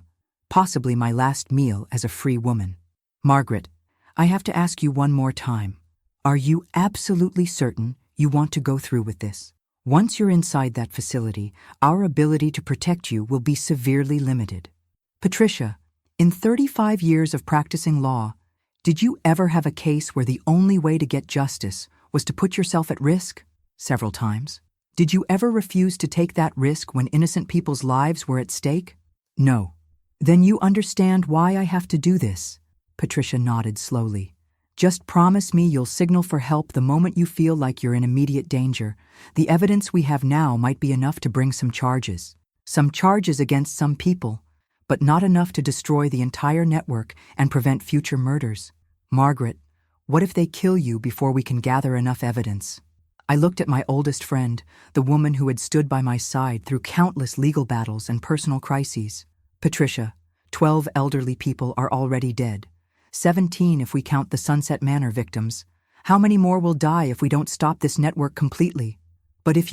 Possibly my last meal as a free woman. Margaret, I have to ask you one more time. Are you absolutely certain you want to go through with this? Once you're inside that facility, our ability to protect you will be severely limited. Patricia, in 35 years of practicing law, did you ever have a case where the only way to get justice was to put yourself at risk? Several times. Did you ever refuse to take that risk when innocent people's lives were at stake? No. Then you understand why I have to do this. Patricia nodded slowly. Just promise me you'll signal for help the moment you feel like you're in immediate danger. The evidence we have now might be enough to bring some charges. Some charges against some people, but not enough to destroy the entire network and prevent future murders. Margaret, what if they kill you before we can gather enough evidence? I looked at my oldest friend, the woman who had stood by my side through countless legal battles and personal crises. Patricia, 12 elderly people are already dead. 17 if we count the Sunset Manor victims. How many more will die if we don't stop this network completely? But if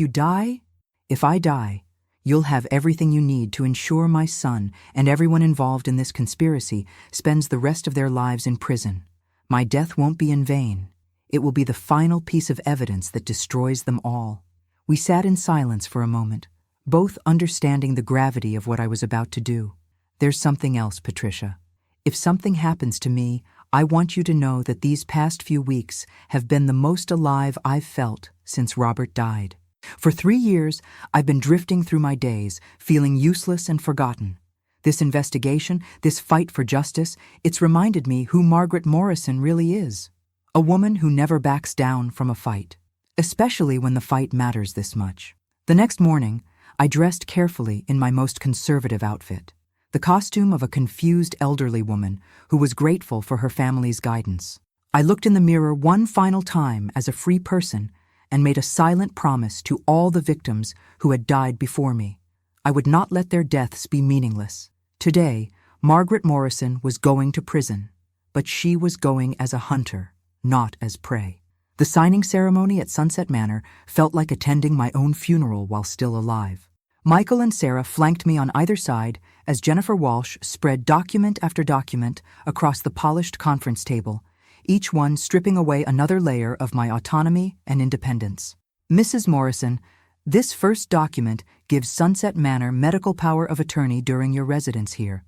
I die, you'll have everything you need to ensure my son and everyone involved in this conspiracy spends the rest of their lives in prison. My death won't be in vain. It will be the final piece of evidence that destroys them all. We sat in silence for a moment, both understanding the gravity of what I was about to do. There's something else, Patricia. If something happens to me, I want you to know that these past few weeks have been the most alive I've felt since Robert died. For 3 years, I've been drifting through my days, feeling useless and forgotten. This investigation, this fight for justice, it's reminded me who Margaret Morrison really is. A woman who never backs down from a fight, especially when the fight matters this much. The next morning, I dressed carefully in my most conservative outfit, the costume of a confused elderly woman who was grateful for her family's guidance. I looked in the mirror one final time as a free person and made a silent promise to all the victims who had died before me. I would not let their deaths be meaningless. Today, Margaret Morrison was going to prison, but she was going as a hunter, not as prey. The signing ceremony at Sunset Manor felt like attending my own funeral while still alive. Michael and Sarah flanked me on either side as Jennifer Walsh spread document after document across the polished conference table, each one stripping away another layer of my autonomy and independence. Mrs. Morrison, this first document gives Sunset Manor medical power of attorney during your residence here.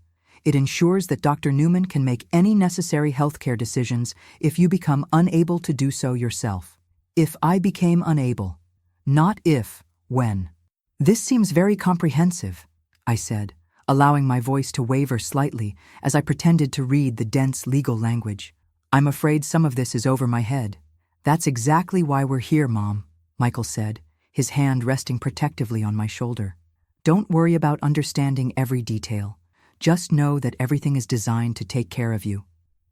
It ensures that Dr. Newman can make any necessary healthcare decisions if you become unable to do so yourself. If I became unable, not if, when. This seems very comprehensive, I said, allowing my voice to waver slightly as I pretended to read the dense legal language. I'm afraid some of this is over my head. That's exactly why we're here, Mom, Michael said, his hand resting protectively on my shoulder. Don't worry about understanding every detail. Just know that everything is designed to take care of you.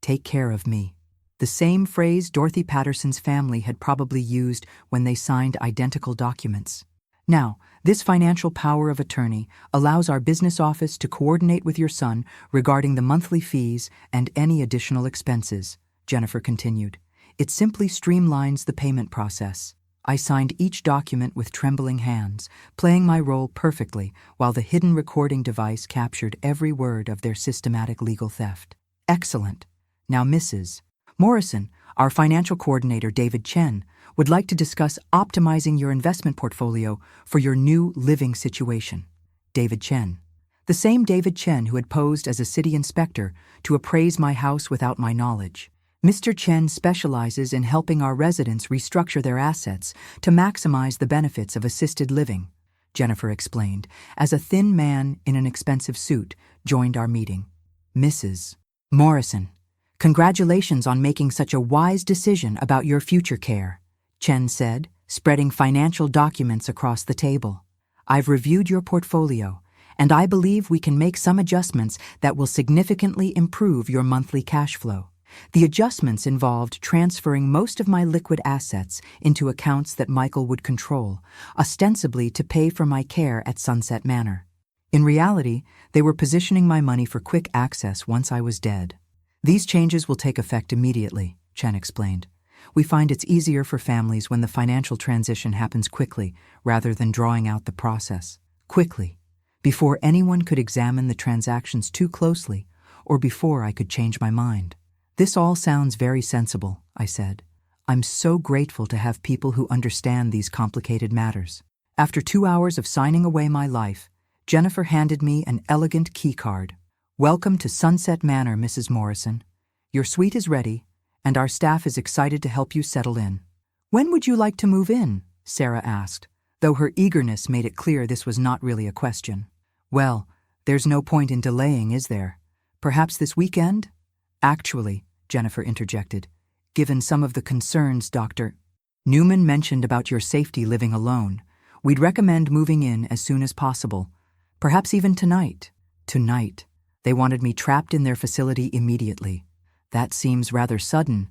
Take care of me. The same phrase Dorothy Patterson's family had probably used when they signed identical documents. Now, this financial power of attorney allows our business office to coordinate with your son regarding the monthly fees and any additional expenses, Jennifer continued. It simply streamlines the payment process. I signed each document with trembling hands, playing my role perfectly while the hidden recording device captured every word of their systematic legal theft. Excellent. Now, Mrs. Morrison, our financial coordinator, David Chen, would like to discuss optimizing your investment portfolio for your new living situation. David Chen. The same David Chen who had posed as a city inspector to appraise my house without my knowledge. Mr. Chen specializes in helping our residents restructure their assets to maximize the benefits of assisted living, Jennifer explained, as a thin man in an expensive suit joined our meeting. Mrs. Morrison, congratulations on making such a wise decision about your future care, Chen said, spreading financial documents across the table. I've reviewed your portfolio, and I believe we can make some adjustments that will significantly improve your monthly cash flow. The adjustments involved transferring most of my liquid assets into accounts that Michael would control, ostensibly to pay for my care at Sunset Manor. In reality, they were positioning my money for quick access once I was dead. These changes will take effect immediately, Chen explained. We find it's easier for families when the financial transition happens quickly rather than drawing out the process. Quickly, before anyone could examine the transactions too closely or before I could change my mind. This all sounds very sensible, I said. I'm so grateful to have people who understand these complicated matters. After 2 hours of signing away my life, Jennifer handed me an elegant key card. Welcome to Sunset Manor, Mrs. Morrison. Your suite is ready, and our staff is excited to help you settle in. When would you like to move in? Sarah asked, though her eagerness made it clear this was not really a question. Well, there's no point in delaying, is there? Perhaps this weekend? Actually, Jennifer interjected, given some of the concerns Dr. Newman mentioned about your safety living alone, we'd recommend moving in as soon as possible. Perhaps even tonight. Tonight. They wanted me trapped in their facility immediately. That seems rather sudden.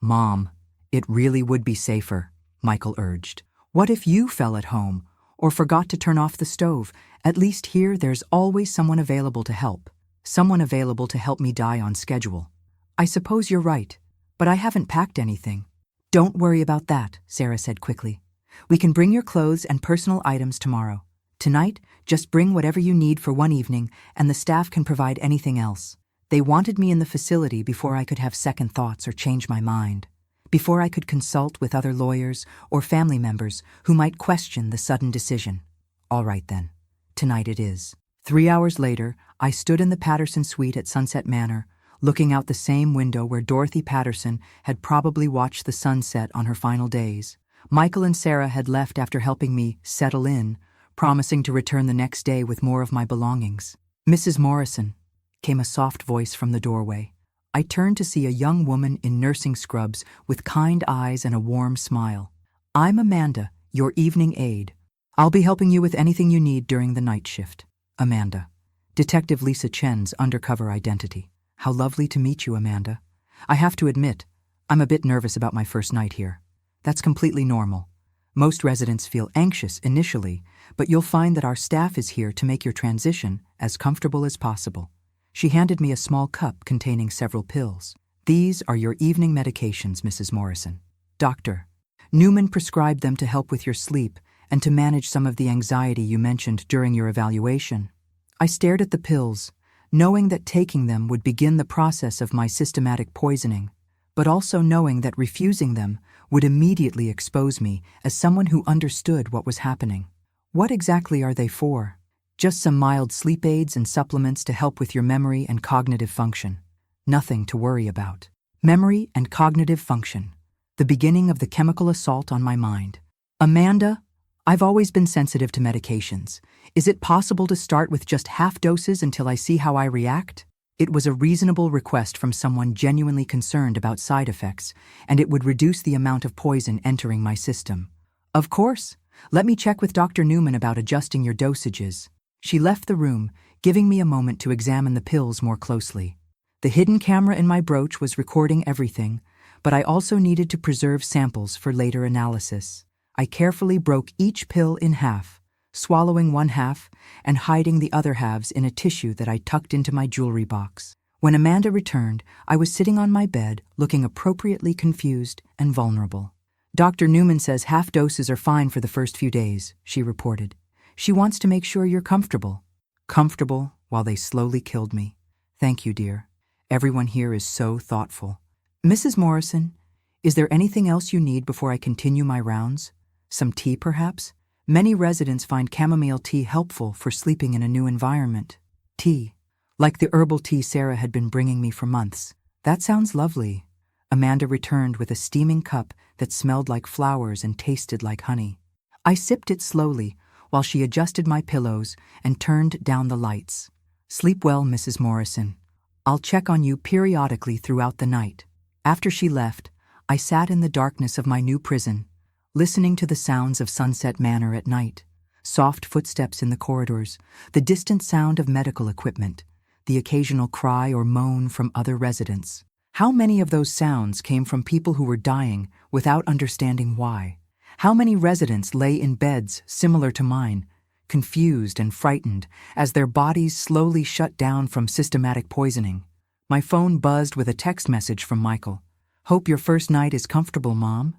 Mom, it really would be safer, Michael urged. What if you fell at home or forgot to turn off the stove? At least here there's always someone available to help. Someone available to help me die on schedule. I suppose you're right, but I haven't packed anything. Don't worry about that, Sarah said quickly. We can bring your clothes and personal items tomorrow. Tonight, just bring whatever you need for one evening, and the staff can provide anything else. They wanted me in the facility before I could have second thoughts or change my mind, before I could consult with other lawyers or family members who might question the sudden decision. All right then, tonight it is. 3 hours later, I stood in the Patterson suite at Sunset Manor, looking out the same window where Dorothy Patterson had probably watched the sunset on her final days. Michael and Sarah had left after helping me settle in, promising to return the next day with more of my belongings. Mrs. Morrison, came a soft voice from the doorway. I turned to see a young woman in nursing scrubs with kind eyes and a warm smile. I'm Amanda, your evening aide. I'll be helping you with anything you need during the night shift. Amanda. Detective Lisa Chen's undercover identity. How lovely to meet you, Amanda. I have to admit, I'm a bit nervous about my first night here. That's completely normal. Most residents feel anxious initially, but you'll find that our staff is here to make your transition as comfortable as possible. She handed me a small cup containing several pills. These are your evening medications, Mrs. Morrison. Dr. Newman prescribed them to help with your sleep and to manage some of the anxiety you mentioned during your evaluation. I stared at the pills, knowing that taking them would begin the process of my systematic poisoning, but also knowing that refusing them would immediately expose me as someone who understood what was happening. What exactly are they for? Just some mild sleep aids and supplements to help with your memory and cognitive function. Nothing to worry about. Memory and cognitive function. The beginning of the chemical assault on my mind. Amanda, I've always been sensitive to medications. Is it possible to start with just half doses until I see how I react? It was a reasonable request from someone genuinely concerned about side effects, and it would reduce the amount of poison entering my system. Of course. Let me check with Dr. Newman about adjusting your dosages. She left the room, giving me a moment to examine the pills more closely. The hidden camera in my brooch was recording everything, but I also needed to preserve samples for later analysis. I carefully broke each pill in half, swallowing one half and hiding the other halves in a tissue that I tucked into my jewelry box. When Amanda returned, I was sitting on my bed, looking appropriately confused and vulnerable. Dr. Newman says half doses are fine for the first few days, she reported. She wants to make sure you're comfortable. Comfortable while they slowly killed me. Thank you, dear. Everyone here is so thoughtful. Mrs. Morrison, is there anything else you need before I continue my rounds? Some tea, perhaps? Many residents find chamomile tea helpful for sleeping in a new environment. Tea. Like the herbal tea Sarah had been bringing me for months. That sounds lovely. Amanda returned with a steaming cup that smelled like flowers and tasted like honey. I sipped it slowly while she adjusted my pillows and turned down the lights. Sleep well, Mrs. Morrison. I'll check on you periodically throughout the night. After she left, I sat in the darkness of my new prison, listening to the sounds of Sunset Manor at night, soft footsteps in the corridors, the distant sound of medical equipment, the occasional cry or moan from other residents. How many of those sounds came from people who were dying without understanding why? How many residents lay in beds similar to mine, confused and frightened as their bodies slowly shut down from systematic poisoning? My phone buzzed with a text message from Michael. Hope your first night is comfortable, Mom.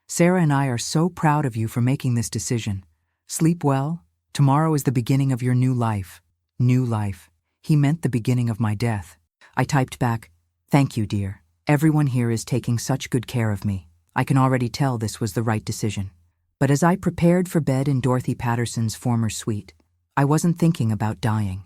Sarah and I are so proud of you for making this decision. Sleep well. Tomorrow is the beginning of your new life. New life. He meant the beginning of my death. I typed back, "Thank you, dear. Everyone here is taking such good care of me. I can already tell this was the right decision." But as I prepared for bed in Dorothy Patterson's former suite, I wasn't thinking about dying.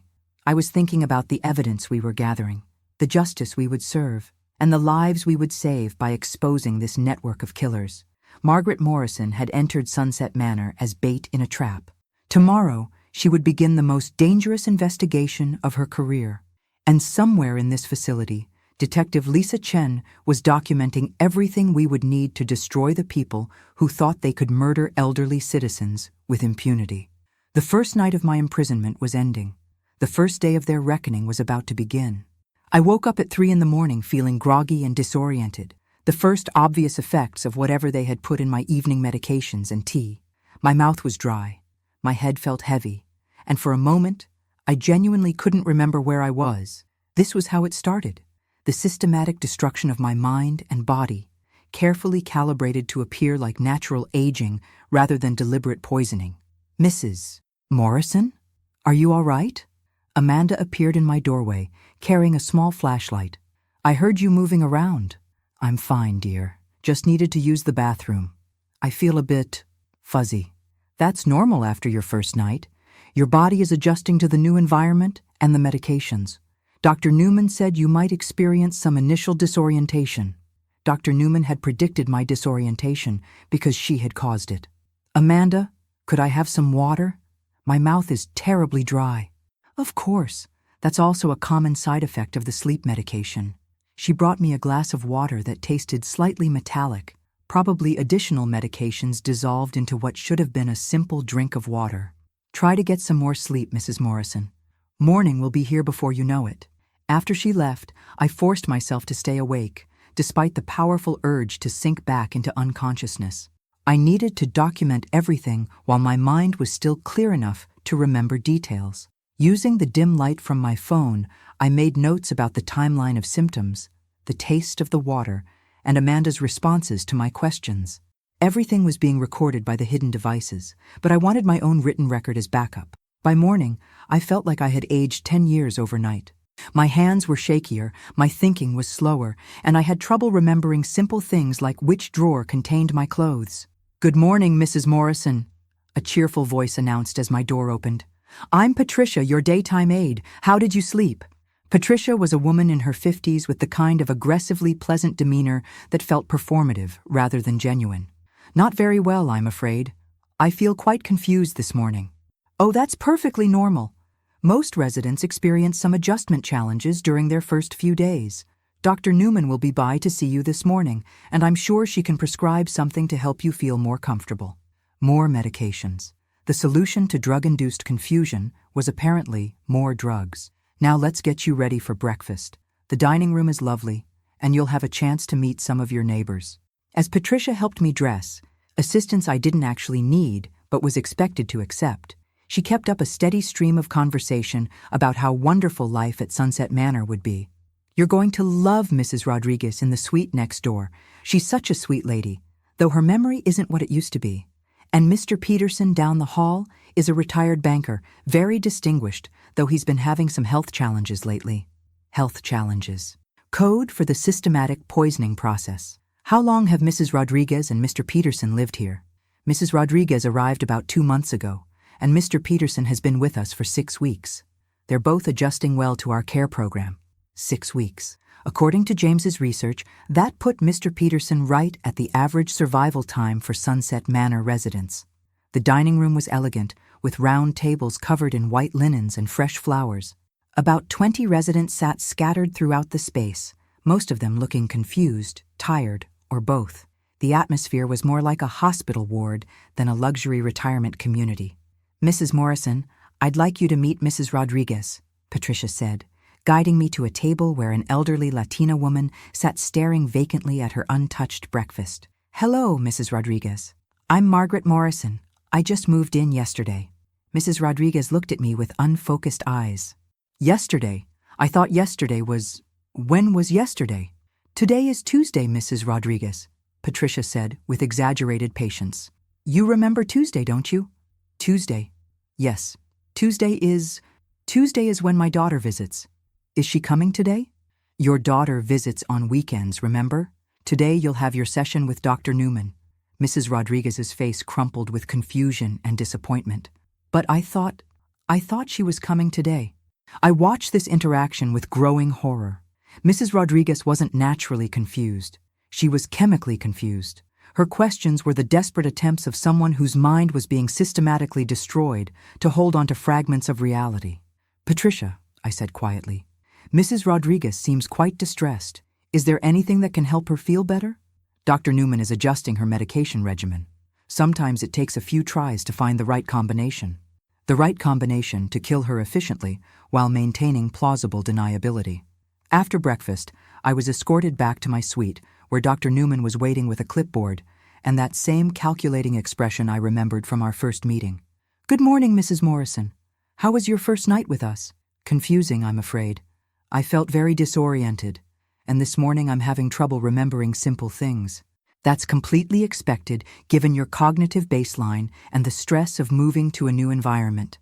I was thinking about the evidence we were gathering, the justice we would serve, and the lives we would save by exposing this network of killers. Margaret Morrison had entered Sunset Manor as bait in a trap. Tomorrow, she would begin the most dangerous investigation of her career. And somewhere in this facility, Detective Lisa Chen was documenting everything we would need to destroy the people who thought they could murder elderly citizens with impunity. The first night of my imprisonment was ending. The first day of their reckoning was about to begin. I woke up at 3 a.m. feeling groggy and disoriented, the first obvious effects of whatever they had put in my evening medications and tea. My mouth was dry, my head felt heavy, and for a moment, I genuinely couldn't remember where I was. This was how it started. The systematic destruction of my mind and body, carefully calibrated to appear like natural aging rather than deliberate poisoning. Mrs. Morrison? Are you all right? Amanda appeared in my doorway, carrying a small flashlight. I heard you moving around. I'm fine, dear. Just needed to use the bathroom. I feel a bit fuzzy. That's normal after your first night. Your body is adjusting to the new environment and the medications. Dr. Newman said you might experience some initial disorientation. Dr. Newman had predicted my disorientation because she had caused it. Amanda, could I have some water? My mouth is terribly dry. Of course. That's also a common side effect of the sleep medication. She brought me a glass of water that tasted slightly metallic, probably additional medications dissolved into what should have been a simple drink of water. Try to get some more sleep, Mrs. Morrison. Morning will be here before you know it. After she left, I forced myself to stay awake, despite the powerful urge to sink back into unconsciousness. I needed to document everything while my mind was still clear enough to remember details. Using the dim light from my phone, I made notes about the timeline of symptoms, the taste of the water, and Amanda's responses to my questions. Everything was being recorded by the hidden devices, but I wanted my own written record as backup. By morning, I felt like I had aged 10 years overnight. My hands were shakier, my thinking was slower, and I had trouble remembering simple things like which drawer contained my clothes. "Good morning, Mrs. Morrison," a cheerful voice announced as my door opened. "I'm Patricia, your daytime aide. How did you sleep?" Patricia was a woman in her 50s with the kind of aggressively pleasant demeanor that felt performative rather than genuine. "Not very well, I'm afraid. I feel quite confused this morning." "Oh, that's perfectly normal. Most residents experience some adjustment challenges during their first few days. Dr. Newman will be by to see you this morning, and I'm sure she can prescribe something to help you feel more comfortable." More medications. The solution to drug-induced confusion was apparently more drugs. "Now let's get you ready for breakfast. The dining room is lovely, and you'll have a chance to meet some of your neighbors." As Patricia helped me dress, assistance I didn't actually need but was expected to accept, she kept up a steady stream of conversation about how wonderful life at Sunset Manor would be. "You're going to love Mrs. Rodriguez in the suite next door. She's such a sweet lady, though her memory isn't what it used to be. And Mr. Peterson down the hall is a retired banker, very distinguished, though he's been having some health challenges lately." Health challenges. Code for the systematic poisoning process. "How long have Mrs. Rodriguez and Mr. Peterson lived here?" "Mrs. Rodriguez arrived about 2 months ago, and Mr. Peterson has been with us for 6 weeks. They're both adjusting well to our care program." 6 weeks. According to James's research, that put Mr. Peterson right at the average survival time for Sunset Manor residents. The dining room was elegant, with round tables covered in white linens and fresh flowers. About 20 residents sat scattered throughout the space, most of them looking confused, tired, or both. The atmosphere was more like a hospital ward than a luxury retirement community. "Mrs. Morrison, I'd like you to meet Mrs. Rodriguez," Patricia said, guiding me to a table where an elderly Latina woman sat staring vacantly at her untouched breakfast. "Hello, Mrs. Rodriguez. I'm Margaret Morrison. I just moved in yesterday." Mrs. Rodriguez looked at me with unfocused eyes. "Yesterday? I thought yesterday was... When was yesterday?" "Today is Tuesday, Mrs. Rodriguez," Patricia said with exaggerated patience. "You remember Tuesday, don't you?" "Tuesday. Yes. Tuesday is when my daughter visits." "Is she coming today?" "Your daughter visits on weekends, remember? Today you'll have your session with Dr. Newman." Mrs. Rodriguez's face crumpled with confusion and disappointment. "But I thought she was coming today." I watched this interaction with growing horror. Mrs. Rodriguez wasn't naturally confused. She was chemically confused. Her questions were the desperate attempts of someone whose mind was being systematically destroyed to hold on to fragments of reality. "Patricia," I said quietly, "Mrs. Rodriguez seems quite distressed. Is there anything that can help her feel better?" Dr. Newman is adjusting her medication regimen. Sometimes it takes a few tries to find the right combination. The right combination to kill her efficiently while maintaining plausible deniability. After breakfast, I was escorted back to my suite, where Dr. Newman was waiting with a clipboard and that same calculating expression I remembered from our first meeting. "Good morning, Mrs. Morrison. How was your first night with us?" "Confusing, I'm afraid. I felt very disoriented, and this morning I'm having trouble remembering simple things. That's completely expected given your cognitive baseline and the stress of moving to a new environment.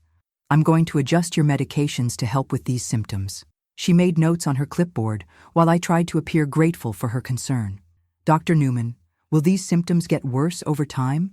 I'm going to adjust your medications to help with these symptoms." She made notes on her clipboard while I tried to appear grateful for her concern. "Dr. Newman, will these symptoms get worse over time?"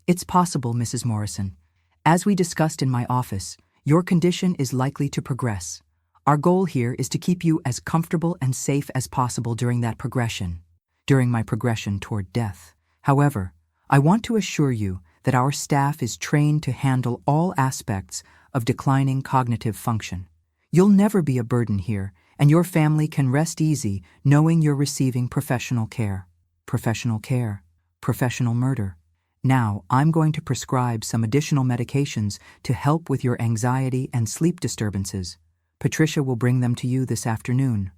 "It's possible, Mrs. Morrison. As we discussed in my office, your condition is likely to progress. Our goal here is to keep you as comfortable and safe as possible during that progression, during my progression toward death. However, I want to assure you that our staff is trained to handle all aspects of declining cognitive function. You'll never be a burden here, and your family can rest easy knowing you're receiving professional care." Professional care. Professional murder. Now, I'm going to prescribe some additional medications to help with your anxiety and sleep disturbances. Patricia will bring them to you this afternoon.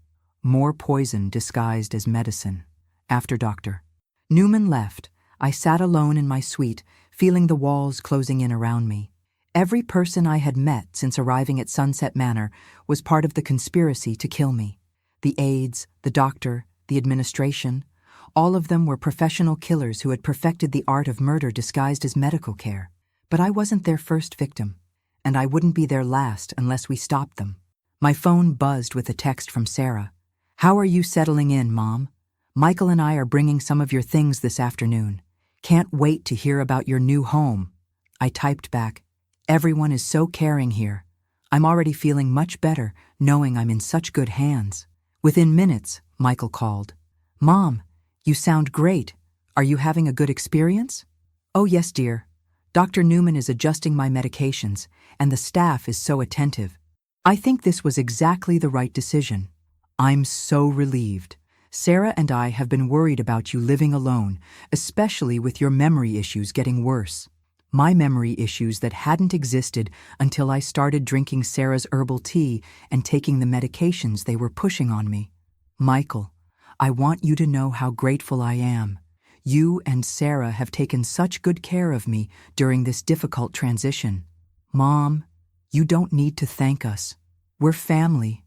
More poison disguised as medicine. After Dr. Newman left, I sat alone in my suite, feeling the walls closing in around me. Every person I had met since arriving at Sunset Manor was part of the conspiracy to kill me. The aides, the doctor, the administration, all of them were professional killers who had perfected the art of murder disguised as medical care. But I wasn't their first victim, and I wouldn't be their last unless we stopped them. My phone buzzed with a text from Sarah. "How are you settling in, Mom? Michael and I are bringing some of your things this afternoon. Can't wait to hear about your new home." I typed back, "Everyone is so caring here. I'm already feeling much better knowing I'm in such good hands." Within minutes, Michael called. "Mom, you sound great. Are you having a good experience?" "Oh yes, dear. Dr. Newman is adjusting my medications, and the staff is so attentive. I think this was exactly the right decision. I'm so relieved. Sarah and I have been worried about you living alone, especially with your memory issues getting worse." My memory issues that hadn't existed until I started drinking Sarah's herbal tea and taking the medications they were pushing on me. "Michael, I want you to know how grateful I am. You and Sarah have taken such good care of me during this difficult transition. Mom, you don't need to thank us. We're family.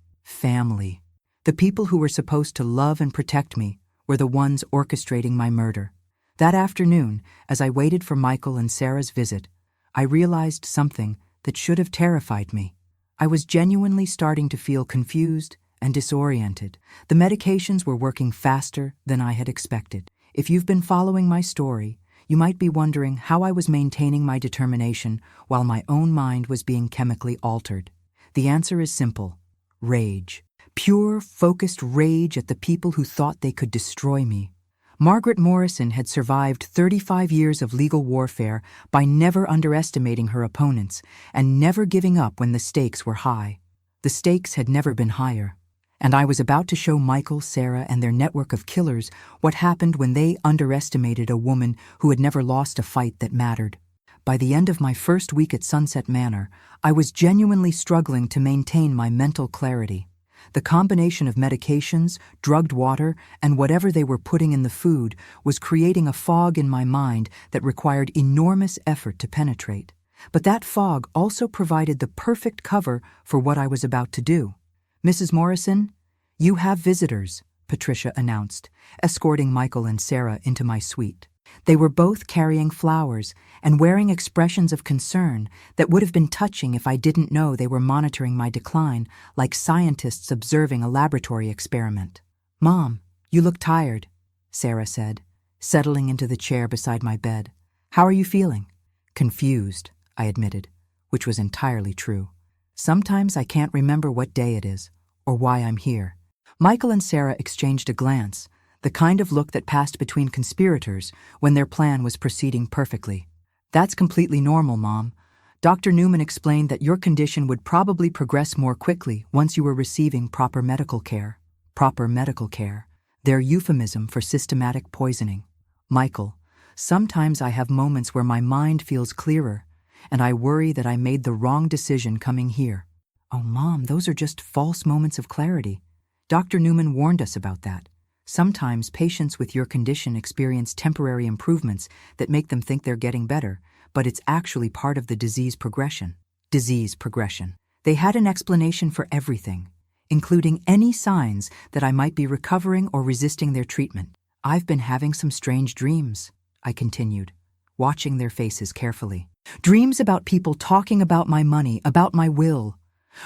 The people who were supposed to love and protect me were the ones orchestrating my murder." That afternoon, as I waited for Michael and Sarah's visit, I realized something that should have terrified me. I was genuinely starting to feel confused and disoriented. The medications were working faster than I had expected. If you've been following my story, you might be wondering how I was maintaining my determination while my own mind was being chemically altered. The answer is simple: rage. Pure, focused rage at the people who thought they could destroy me. Margaret Morrison had survived 35 years of legal warfare by never underestimating her opponents and never giving up when the stakes were high. The stakes had never been higher, and I was about to show Michael, Sarah, and their network of killers what happened when they underestimated a woman who had never lost a fight that mattered. By the end of my first week at Sunset Manor, I was genuinely struggling to maintain my mental clarity. The combination of medications, drugged water, and whatever they were putting in the food was creating a fog in my mind that required enormous effort to penetrate. But that fog also provided the perfect cover for what I was about to do. "Mrs. Morrison, you have visitors," Patricia announced, escorting Michael and Sarah into my suite. They were both carrying flowers and wearing expressions of concern that would have been touching if I didn't know they were monitoring my decline like scientists observing a laboratory experiment. "Mom, you look tired," Sarah said, settling into the chair beside my bed. "How are you feeling?" "Confused," I admitted, which was entirely true. Sometimes I can't remember what day it is, or why I'm here. Michael and Sarah exchanged a glance, the kind of look that passed between conspirators when their plan was proceeding perfectly. That's completely normal, Mom. Dr. Newman explained that your condition would probably progress more quickly once you were receiving proper medical care. Proper medical care. Their euphemism for systematic poisoning. Michael, sometimes I have moments where my mind feels clearer, and I worry that I made the wrong decision coming here. Oh, Mom, those are just false moments of clarity. Dr. Newman warned us about that. Sometimes patients with your condition experience temporary improvements that make them think they're getting better, but it's actually part of the disease progression. Disease progression. They had an explanation for everything, including any signs that I might be recovering or resisting their treatment. I've been having some strange dreams, I continued, watching their faces carefully. Dreams about people talking about my money, about my will.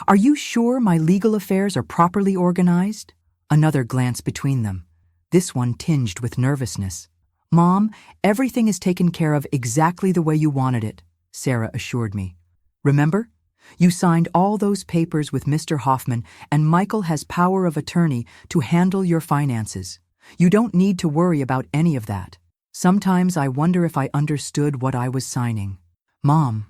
Are you sure my legal affairs are properly organized? Another glance between them, this one tinged with nervousness. Mom, everything is taken care of exactly the way you wanted it, Sarah assured me. Remember? You signed all those papers with Mr. Hoffman, and Michael has power of attorney to handle your finances. You don't need to worry about any of that. Sometimes I wonder if I understood what I was signing. Mom,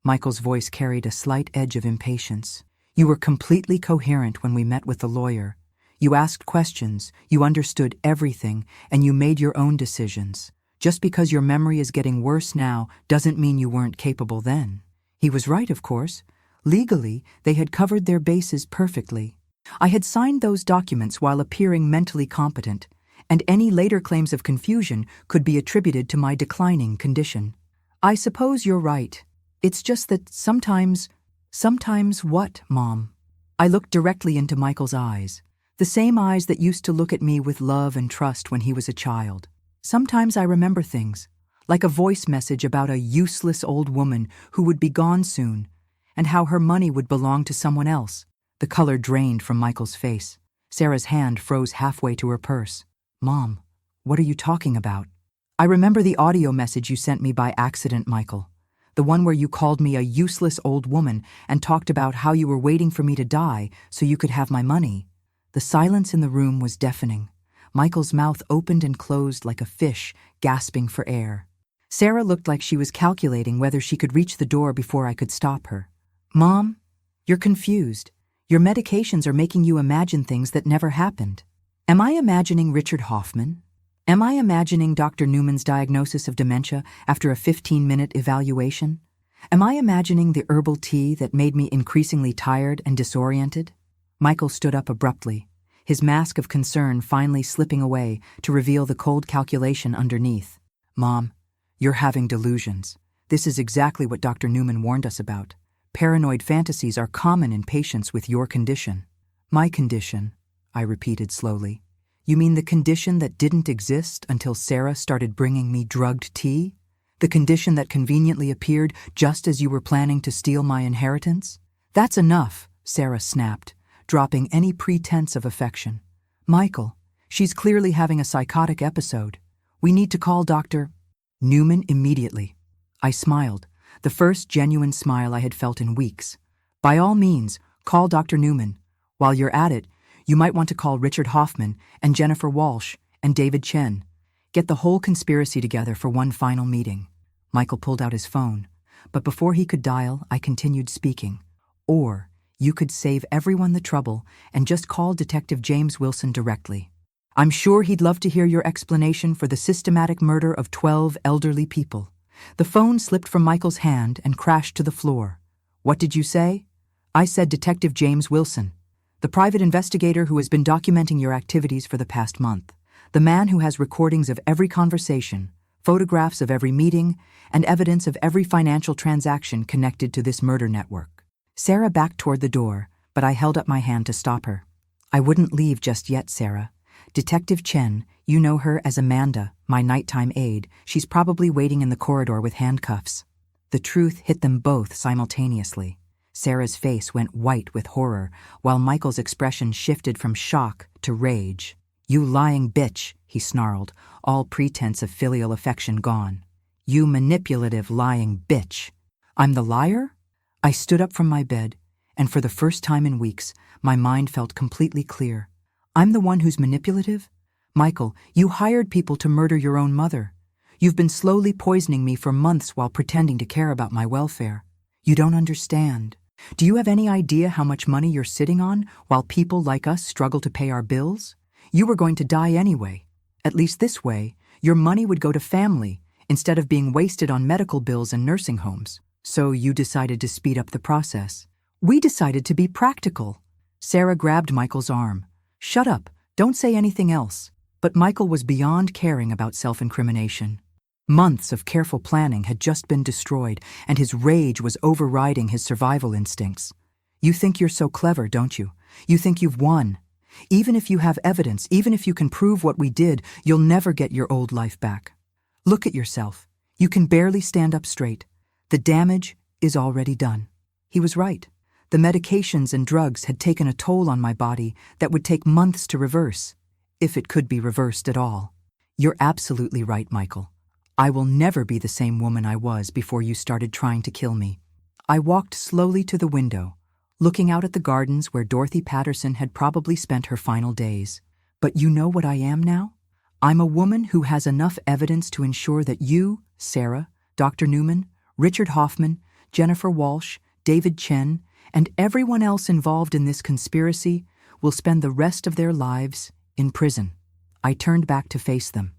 Michael's voice carried a slight edge of impatience. You were completely coherent when we met with the lawyer. You asked questions, you understood everything, and you made your own decisions. Just because your memory is getting worse now doesn't mean you weren't capable then. He was right, of course. Legally, they had covered their bases perfectly. I had signed those documents while appearing mentally competent, and any later claims of confusion could be attributed to my declining condition. I suppose you're right. It's just that sometimes what, Mom? I looked directly into Michael's eyes, the same eyes that used to look at me with love and trust when he was a child. Sometimes I remember things, like a voice message about a useless old woman who would be gone soon, and how her money would belong to someone else. The color drained from Michael's face. Sarah's hand froze halfway to her purse. Mom, what are you talking about? I remember the audio message you sent me by accident, Michael. The one where you called me a useless old woman and talked about how you were waiting for me to die so you could have my money. The silence in the room was deafening. Michael's mouth opened and closed like a fish, gasping for air. Sarah looked like she was calculating whether she could reach the door before I could stop her. Mom, you're confused. Your medications are making you imagine things that never happened. Am I imagining Richard Hoffman? Am I imagining Dr. Newman's diagnosis of dementia after a 15-minute evaluation? Am I imagining the herbal tea that made me increasingly tired and disoriented? Michael stood up abruptly, his mask of concern finally slipping away to reveal the cold calculation underneath. Mom, you're having delusions. This is exactly what Dr. Newman warned us about. Paranoid fantasies are common in patients with your condition. My condition, I repeated slowly. You mean the condition that didn't exist until Sarah started bringing me drugged tea? The condition that conveniently appeared just as you were planning to steal my inheritance? That's enough, Sarah snapped, dropping any pretense of affection. Michael, she's clearly having a psychotic episode. We need to call Dr. Newman immediately. I smiled, the first genuine smile I had felt in weeks. By all means, call Dr. Newman. While you're at it, you might want to call Richard Hoffman and Jennifer Walsh and David Chen. Get the whole conspiracy together for one final meeting. Michael pulled out his phone, but before he could dial, I continued speaking. Or you could save everyone the trouble and just call Detective James Wilson directly. I'm sure he'd love to hear your explanation for the systematic murder of 12 elderly people. The phone slipped from Michael's hand and crashed to the floor. What did you say? I said Detective James Wilson, the private investigator who has been documenting your activities for the past month. The man who has recordings of every conversation, photographs of every meeting, and evidence of every financial transaction connected to this murder network. Sarah backed toward the door, but I held up my hand to stop her. I wouldn't leave just yet, Sarah. Detective Chen, you know her as Amanda, my nighttime aide. She's probably waiting in the corridor with handcuffs. The truth hit them both simultaneously. Sarah's face went white with horror, while Michael's expression shifted from shock to rage. You lying bitch, he snarled, all pretense of filial affection gone. You manipulative lying bitch. I'm the liar? I stood up from my bed, and for the first time in weeks, my mind felt completely clear. I'm the one who's manipulative? Michael, you hired people to murder your own mother. You've been slowly poisoning me for months while pretending to care about my welfare. You don't understand. Do you have any idea how much money you're sitting on while people like us struggle to pay our bills? You were going to die anyway. At least this way, your money would go to family instead of being wasted on medical bills and nursing homes. So you decided to speed up the process. We decided to be practical. Sarah grabbed Michael's arm. Shut up, don't say anything else. But Michael was beyond caring about self-incrimination. Months of careful planning had just been destroyed, and his rage was overriding his survival instincts. You think you're so clever, don't you? You think you've won. Even if you have evidence, even if you can prove what we did, you'll never get your old life back. Look at yourself. You can barely stand up straight. The damage is already done. He was right. The medications and drugs had taken a toll on my body that would take months to reverse, if it could be reversed at all. You're absolutely right, Michael. I will never be the same woman I was before you started trying to kill me. I walked slowly to the window, looking out at the gardens where Dorothy Patterson had probably spent her final days. But you know what I am now? I'm a woman who has enough evidence to ensure that you, Sarah, Dr. Newman, Richard Hoffman, Jennifer Walsh, David Chen, and everyone else involved in this conspiracy will spend the rest of their lives in prison. I turned back to face them.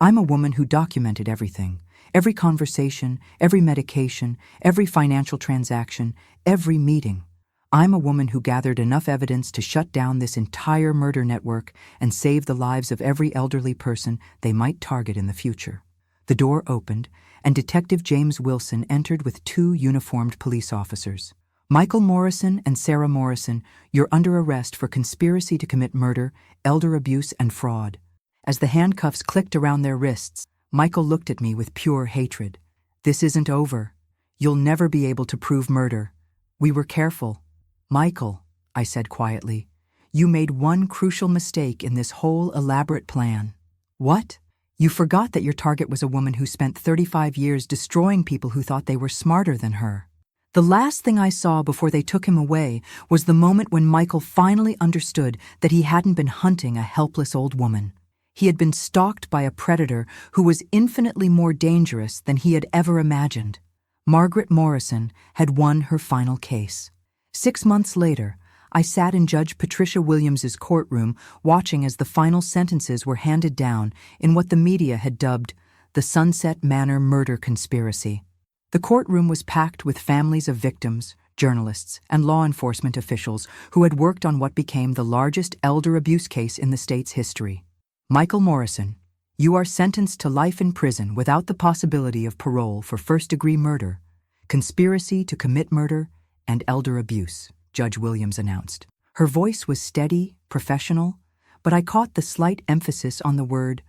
I'm a woman who documented everything, every conversation, every medication, every financial transaction, every meeting. I'm a woman who gathered enough evidence to shut down this entire murder network and save the lives of every elderly person they might target in the future. The door opened, and Detective James Wilson entered with 2 uniformed police officers. Michael Morrison and Sarah Morrison, you're under arrest for conspiracy to commit murder, elder abuse, and fraud. As the handcuffs clicked around their wrists, Michael looked at me with pure hatred. This isn't over. You'll never be able to prove murder. We were careful. Michael, I said quietly, you made one crucial mistake in this whole elaborate plan. What? You forgot that your target was a woman who spent 35 years destroying people who thought they were smarter than her. The last thing I saw before they took him away was the moment when Michael finally understood that he hadn't been hunting a helpless old woman. He had been stalked by a predator who was infinitely more dangerous than he had ever imagined. Margaret Morrison had won her final case. 6 months later, I sat in Judge Patricia Williams's courtroom watching as the final sentences were handed down in what the media had dubbed the Sunset Manor murder conspiracy. The courtroom was packed with families of victims, journalists, and law enforcement officials who had worked on what became the largest elder abuse case in the state's history. Michael Morrison, you are sentenced to life in prison without the possibility of parole for first-degree murder, conspiracy to commit murder, and elder abuse, Judge Williams announced. Her voice was steady, professional, but I caught the slight emphasis on the word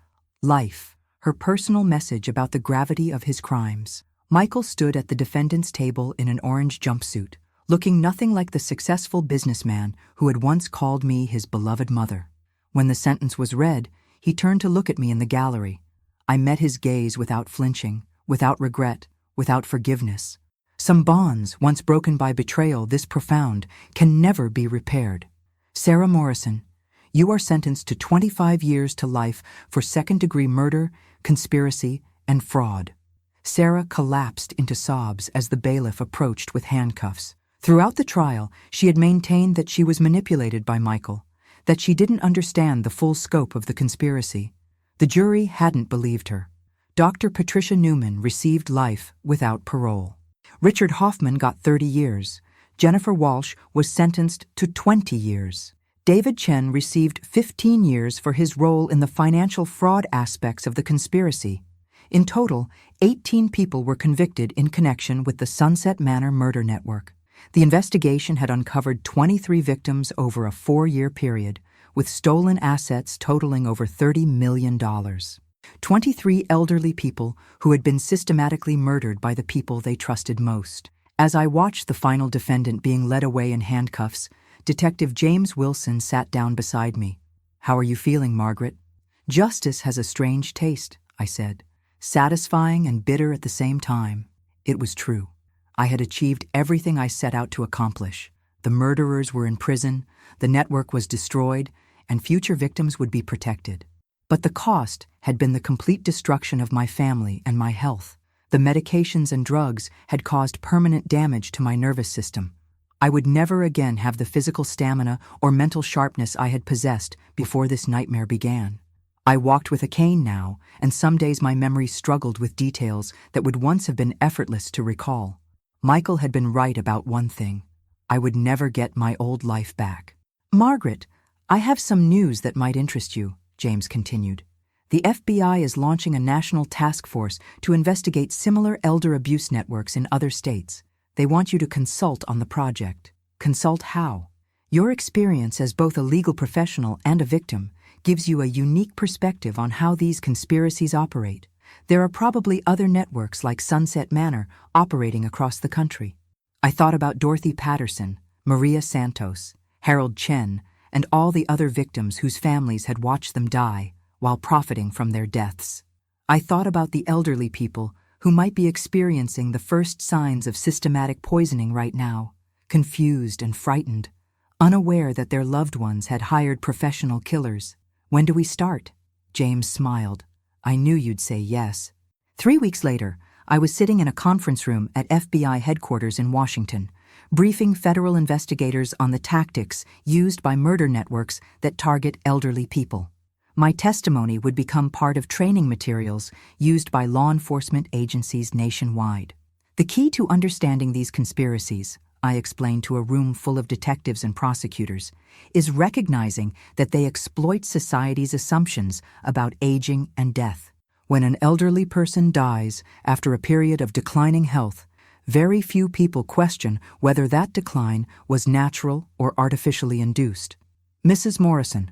life, her personal message about the gravity of his crimes. Michael stood at the defendant's table in an orange jumpsuit, looking nothing like the successful businessman who had once called me his beloved mother. When the sentence was read, he turned to look at me in the gallery. I met his gaze without flinching, without regret, without forgiveness. Some bonds, once broken by betrayal this profound, can never be repaired. Sarah Morrison, you are sentenced to 25 years to life for second-degree murder, conspiracy, and fraud. Sarah collapsed into sobs as the bailiff approached with handcuffs. Throughout the trial, she had maintained that she was manipulated by Michael, that she didn't understand the full scope of the conspiracy. The jury hadn't believed her. Dr. Patricia Newman received life without parole. Richard Hoffman got 30 years. Jennifer Walsh was sentenced to 20 years. David Chen received 15 years for his role in the financial fraud aspects of the conspiracy. In total, 18 people were convicted in connection with the Sunset Manor murder network. The investigation had uncovered 23 victims over a 4-year period, with stolen assets totaling over $30 million. 23 elderly people who had been systematically murdered by the people they trusted most. As I watched the final defendant being led away in handcuffs, Detective James Wilson sat down beside me. "How are you feeling, Margaret?" "Justice has a strange taste," I said. Satisfying and bitter at the same time. It was true. I had achieved everything I set out to accomplish. The murderers were in prison, the network was destroyed, and future victims would be protected. But the cost had been the complete destruction of my family and my health. The medications and drugs had caused permanent damage to my nervous system. I would never again have the physical stamina or mental sharpness I had possessed before this nightmare began. I walked with a cane now, and some days my memory struggled with details that would once have been effortless to recall. Michael had been right about one thing. I would never get my old life back. "Margaret, I have some news that might interest you," James continued. "The FBI is launching a national task force to investigate similar elder abuse networks in other states. They want you to consult on the project." "Consult how?" "Your experience as both a legal professional and a victim gives you a unique perspective on how these conspiracies operate. There are probably other networks like Sunset Manor operating across the country." I thought about Dorothy Patterson, Maria Santos, Harold Chen, and all the other victims whose families had watched them die while profiting from their deaths. I thought about the elderly people who might be experiencing the first signs of systematic poisoning right now, confused and frightened, unaware that their loved ones had hired professional killers. "When do we start?" James smiled. "I knew you'd say yes." 3 weeks later, I was sitting in a conference room at FBI headquarters in Washington, briefing federal investigators on the tactics used by murder networks that target elderly people. My testimony would become part of training materials used by law enforcement agencies nationwide. "The key to understanding these conspiracies," I explained to a room full of detectives and prosecutors, "is recognizing that they exploit society's assumptions about aging and death. When an elderly person dies after a period of declining health, very few people question whether that decline was natural or artificially induced." "Mrs. Morrison,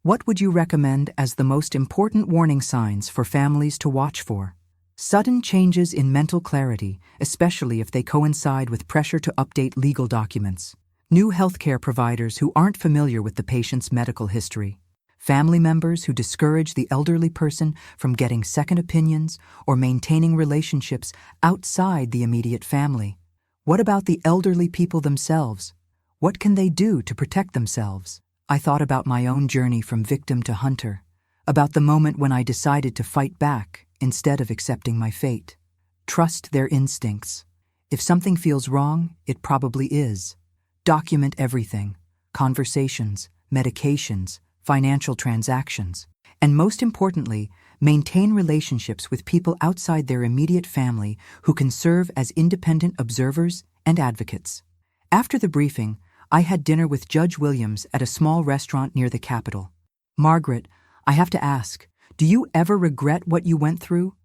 what would you recommend as the most important warning signs for families to watch for?" "Sudden changes in mental clarity, especially if they coincide with pressure to update legal documents. New healthcare providers who aren't familiar with the patient's medical history. Family members who discourage the elderly person from getting second opinions or maintaining relationships outside the immediate family. What about the elderly people themselves? What can they do to protect themselves?" I thought about my own journey from victim to hunter, about the moment when I decided to fight back instead of accepting my fate. Trust their instincts. If something feels wrong, it probably is. Document everything: conversations, medications, financial transactions. And most importantly, maintain relationships with people outside their immediate family who can serve as independent observers and advocates. After the briefing, I had dinner with Judge Williams at a small restaurant near the Capitol. "Margaret, I have to ask, do you ever regret what you went through?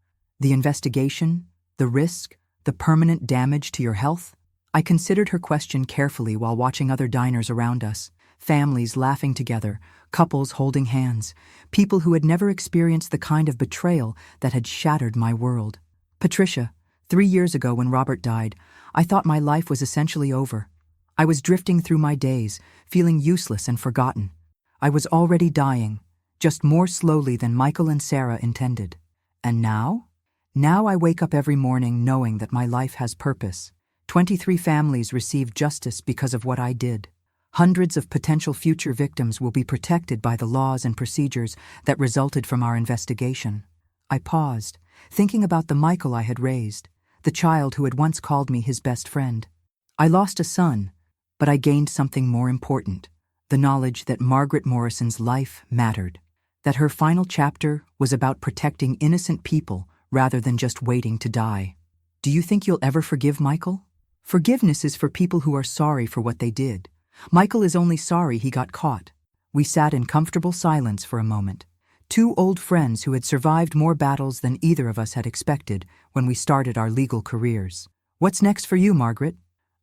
The investigation, the risk, the permanent damage to your health?" I considered her question carefully while watching other diners around us. Families laughing together, couples holding hands, people who had never experienced the kind of betrayal that had shattered my world. "Patricia, 3 years ago when Robert died, I thought my life was essentially over. I was drifting through my days, feeling useless and forgotten. I was already dying, just more slowly than Michael and Sarah intended. And now? Now I wake up every morning knowing that my life has purpose. 23 families received justice because of what I did. Hundreds of potential future victims will be protected by the laws and procedures that resulted from our investigation." I paused, thinking about the Michael I had raised, the child who had once called me his best friend. I lost a son, but I gained something more important: the knowledge that Margaret Morrison's life mattered, that her final chapter was about protecting innocent people rather than just waiting to die. "Do you think you'll ever forgive Michael?" "Forgiveness is for people who are sorry for what they did. Michael is only sorry he got caught." We sat in comfortable silence for a moment, 2 old friends who had survived more battles than either of us had expected when we started our legal careers. "What's next for you, Margaret?"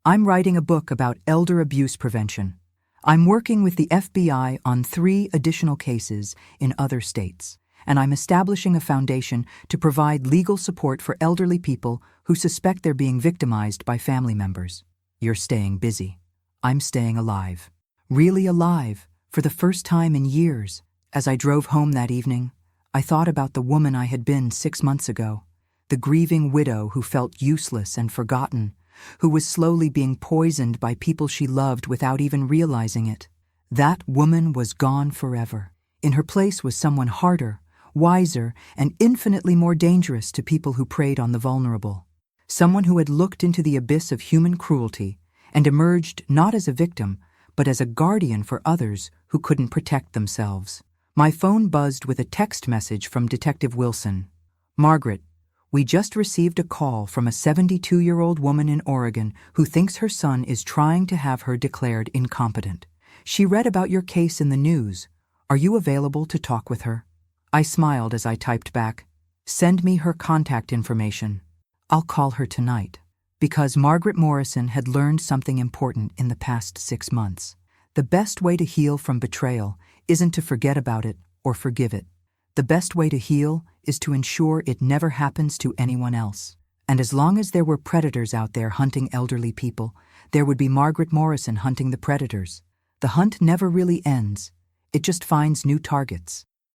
"I'm writing a book about elder abuse prevention. I'm working with the FBI on 3 additional cases in other states, and I'm establishing a foundation to provide legal support for elderly people who suspect they're being victimized by family members." "You're staying busy." "I'm staying alive. Really alive, for the first time in years." As I drove home that evening, I thought about the woman I had been 6 months ago, the grieving widow who felt useless and forgotten, who was slowly being poisoned by people she loved without even realizing it. That woman was gone forever. In her place was someone harder, wiser, and infinitely more dangerous to people who preyed on the vulnerable. Someone who had looked into the abyss of human cruelty and emerged not as a victim, but as a guardian for others who couldn't protect themselves. My phone buzzed with a text message from Detective Wilson. "Margaret, we just received a call from a 72-year-old woman in Oregon who thinks her son is trying to have her declared incompetent. She read about your case in the news. Are you available to talk with her?" I smiled as I typed back, "Send me her contact information. I'll call her tonight." Because Margaret Morrison had learned something important in the past 6 months. The best way to heal from betrayal isn't to forget about it or forgive it. The best way to heal is to ensure it never happens to anyone else. And as long as there were predators out there hunting elderly people, there would be Margaret Morrison hunting the predators. The hunt never really ends. It just finds new targets.